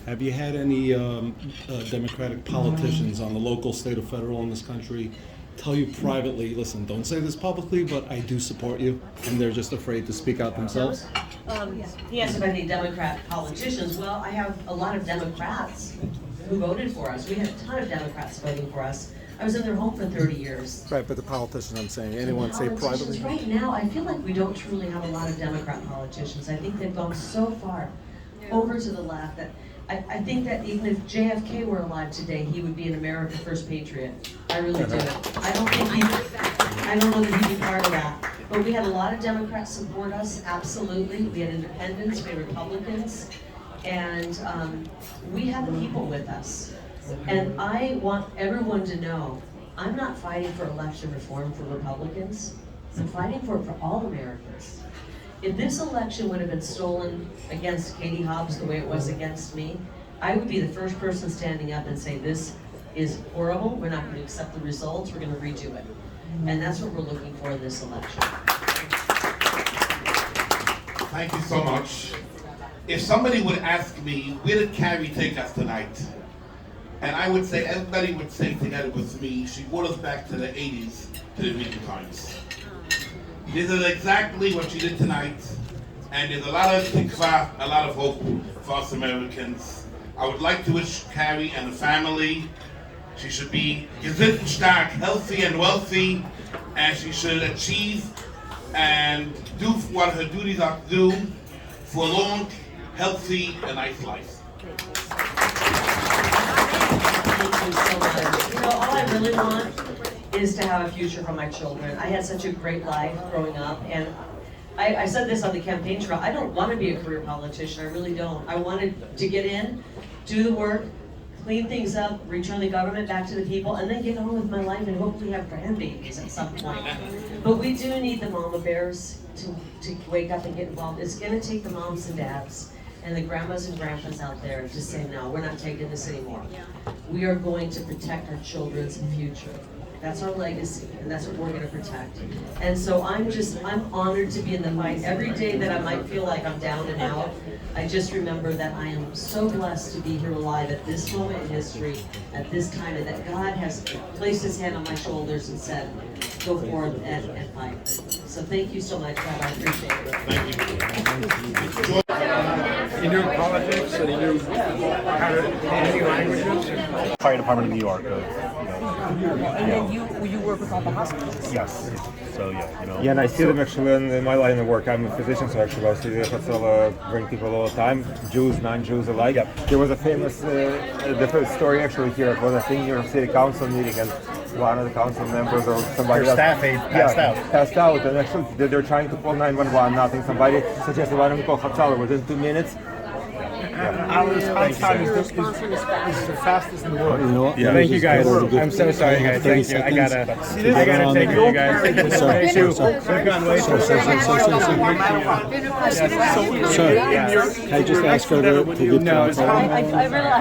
have you had any Democratic politicians on the local, state, or federal in this country tell you privately, listen, don't say this publicly, but I do support you, and they're just afraid to speak out themselves? He asked about any Democrat politicians. Well, I have a lot of Democrats who voted for us. We had a ton of Democrats voting for us. I was in their home for 30 years. Right, but the politicians, I'm saying, anyone say privately? Right now, I feel like we don't truly have a lot of Democrat politicians. I think they've gone so far over to the left that I think that even if JFK were alive today, he would be an America First patriot. I really do. I don't know that he'd be part of that. But we had a lot of Democrats support us, absolutely. We had independents, we had Republicans, and we have the people with us. And I want everyone to know, I'm not fighting for election reform for Republicans. I'm fighting for it for all Americans. If this election would have been stolen against Katie Hobbs the way it was against me, I would be the first person standing up and say, this is horrible, we're not going to accept the results, we're going to redo it. And that's what we're looking for in this election. Thank you so much. If somebody would ask me, where did Kari take us tonight? And I would say, everybody would say together with me, she brought us back to the 80s, to the American times. This is exactly what she did tonight, and there's a lot of tikva, a lot of hope for us Americans. I would like to wish Kari and the family, she should be gesund and stark, healthy and wealthy, and she should achieve and do what her duties are to do for a long, healthy, and nice life. Thank you so much. You know, all I really want is to have a future for my children. I had such a great life growing up, and I said this on the campaign trail, I don't want to be a career politician, I really don't. I wanted to get in, do the work, clean things up, return the government back to the people, and then get on with my life and hopefully have grandbabies at some point. But we do need the mama bears to wake up and get involved. It's going to take the moms and dads and the grandmas and grandpas out there to say, no, we're not taking this anymore. We are going to protect our children's future. That's our legacy, and that's what we're going to protect. And so I'm honored to be in the fight. Every day that I might feel like I'm down and out, I just remember that I am so blessed to be here alive at this moment in history, at this time, and that God has placed his hand on my shoulders and said, go forth and fight. So thank you so much, God. I appreciate it. Thank you. He knew politics, and he knew how to many languages. Fire Department of New York. And then you work with all the hospitals? Yes. So yeah, you know. Yeah, and I see them actually in my line of work. I'm a physician, so actually I see the hospital bring people all the time, Jews, non-Jews alike. Yep. There was a famous the first story actually here. It was a thing in a city council meeting, and one of the council members or somebody Your staff aide passed out, and actually they're trying to call 911. Nothing. Somebody suggested, why don't we call Hatzalah within 2 minutes. Our response time is the fastest in the world. You know what? Yeah. Thank you guys. Beautiful. I'm so sorry, guys. Thank you. I gotta take you guys. Thank you. We've gone way too Sir, can I just ask her to get to No, the I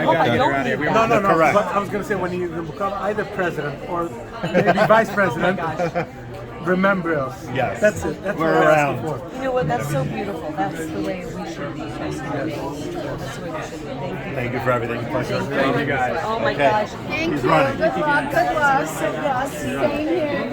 hope I don't need No, correct. But I was gonna say when you become either president or maybe vice president, remember us. Yes. That's it. That's We're what we're around. You asking for. know what? That's so beautiful. That's the way we should be. That's the way we should be. Thank you. Thank you for everything. Pleasure. Thank you guys. Oh my Okay. gosh. He's running. Good luck. Good luck. Yes. Stay here.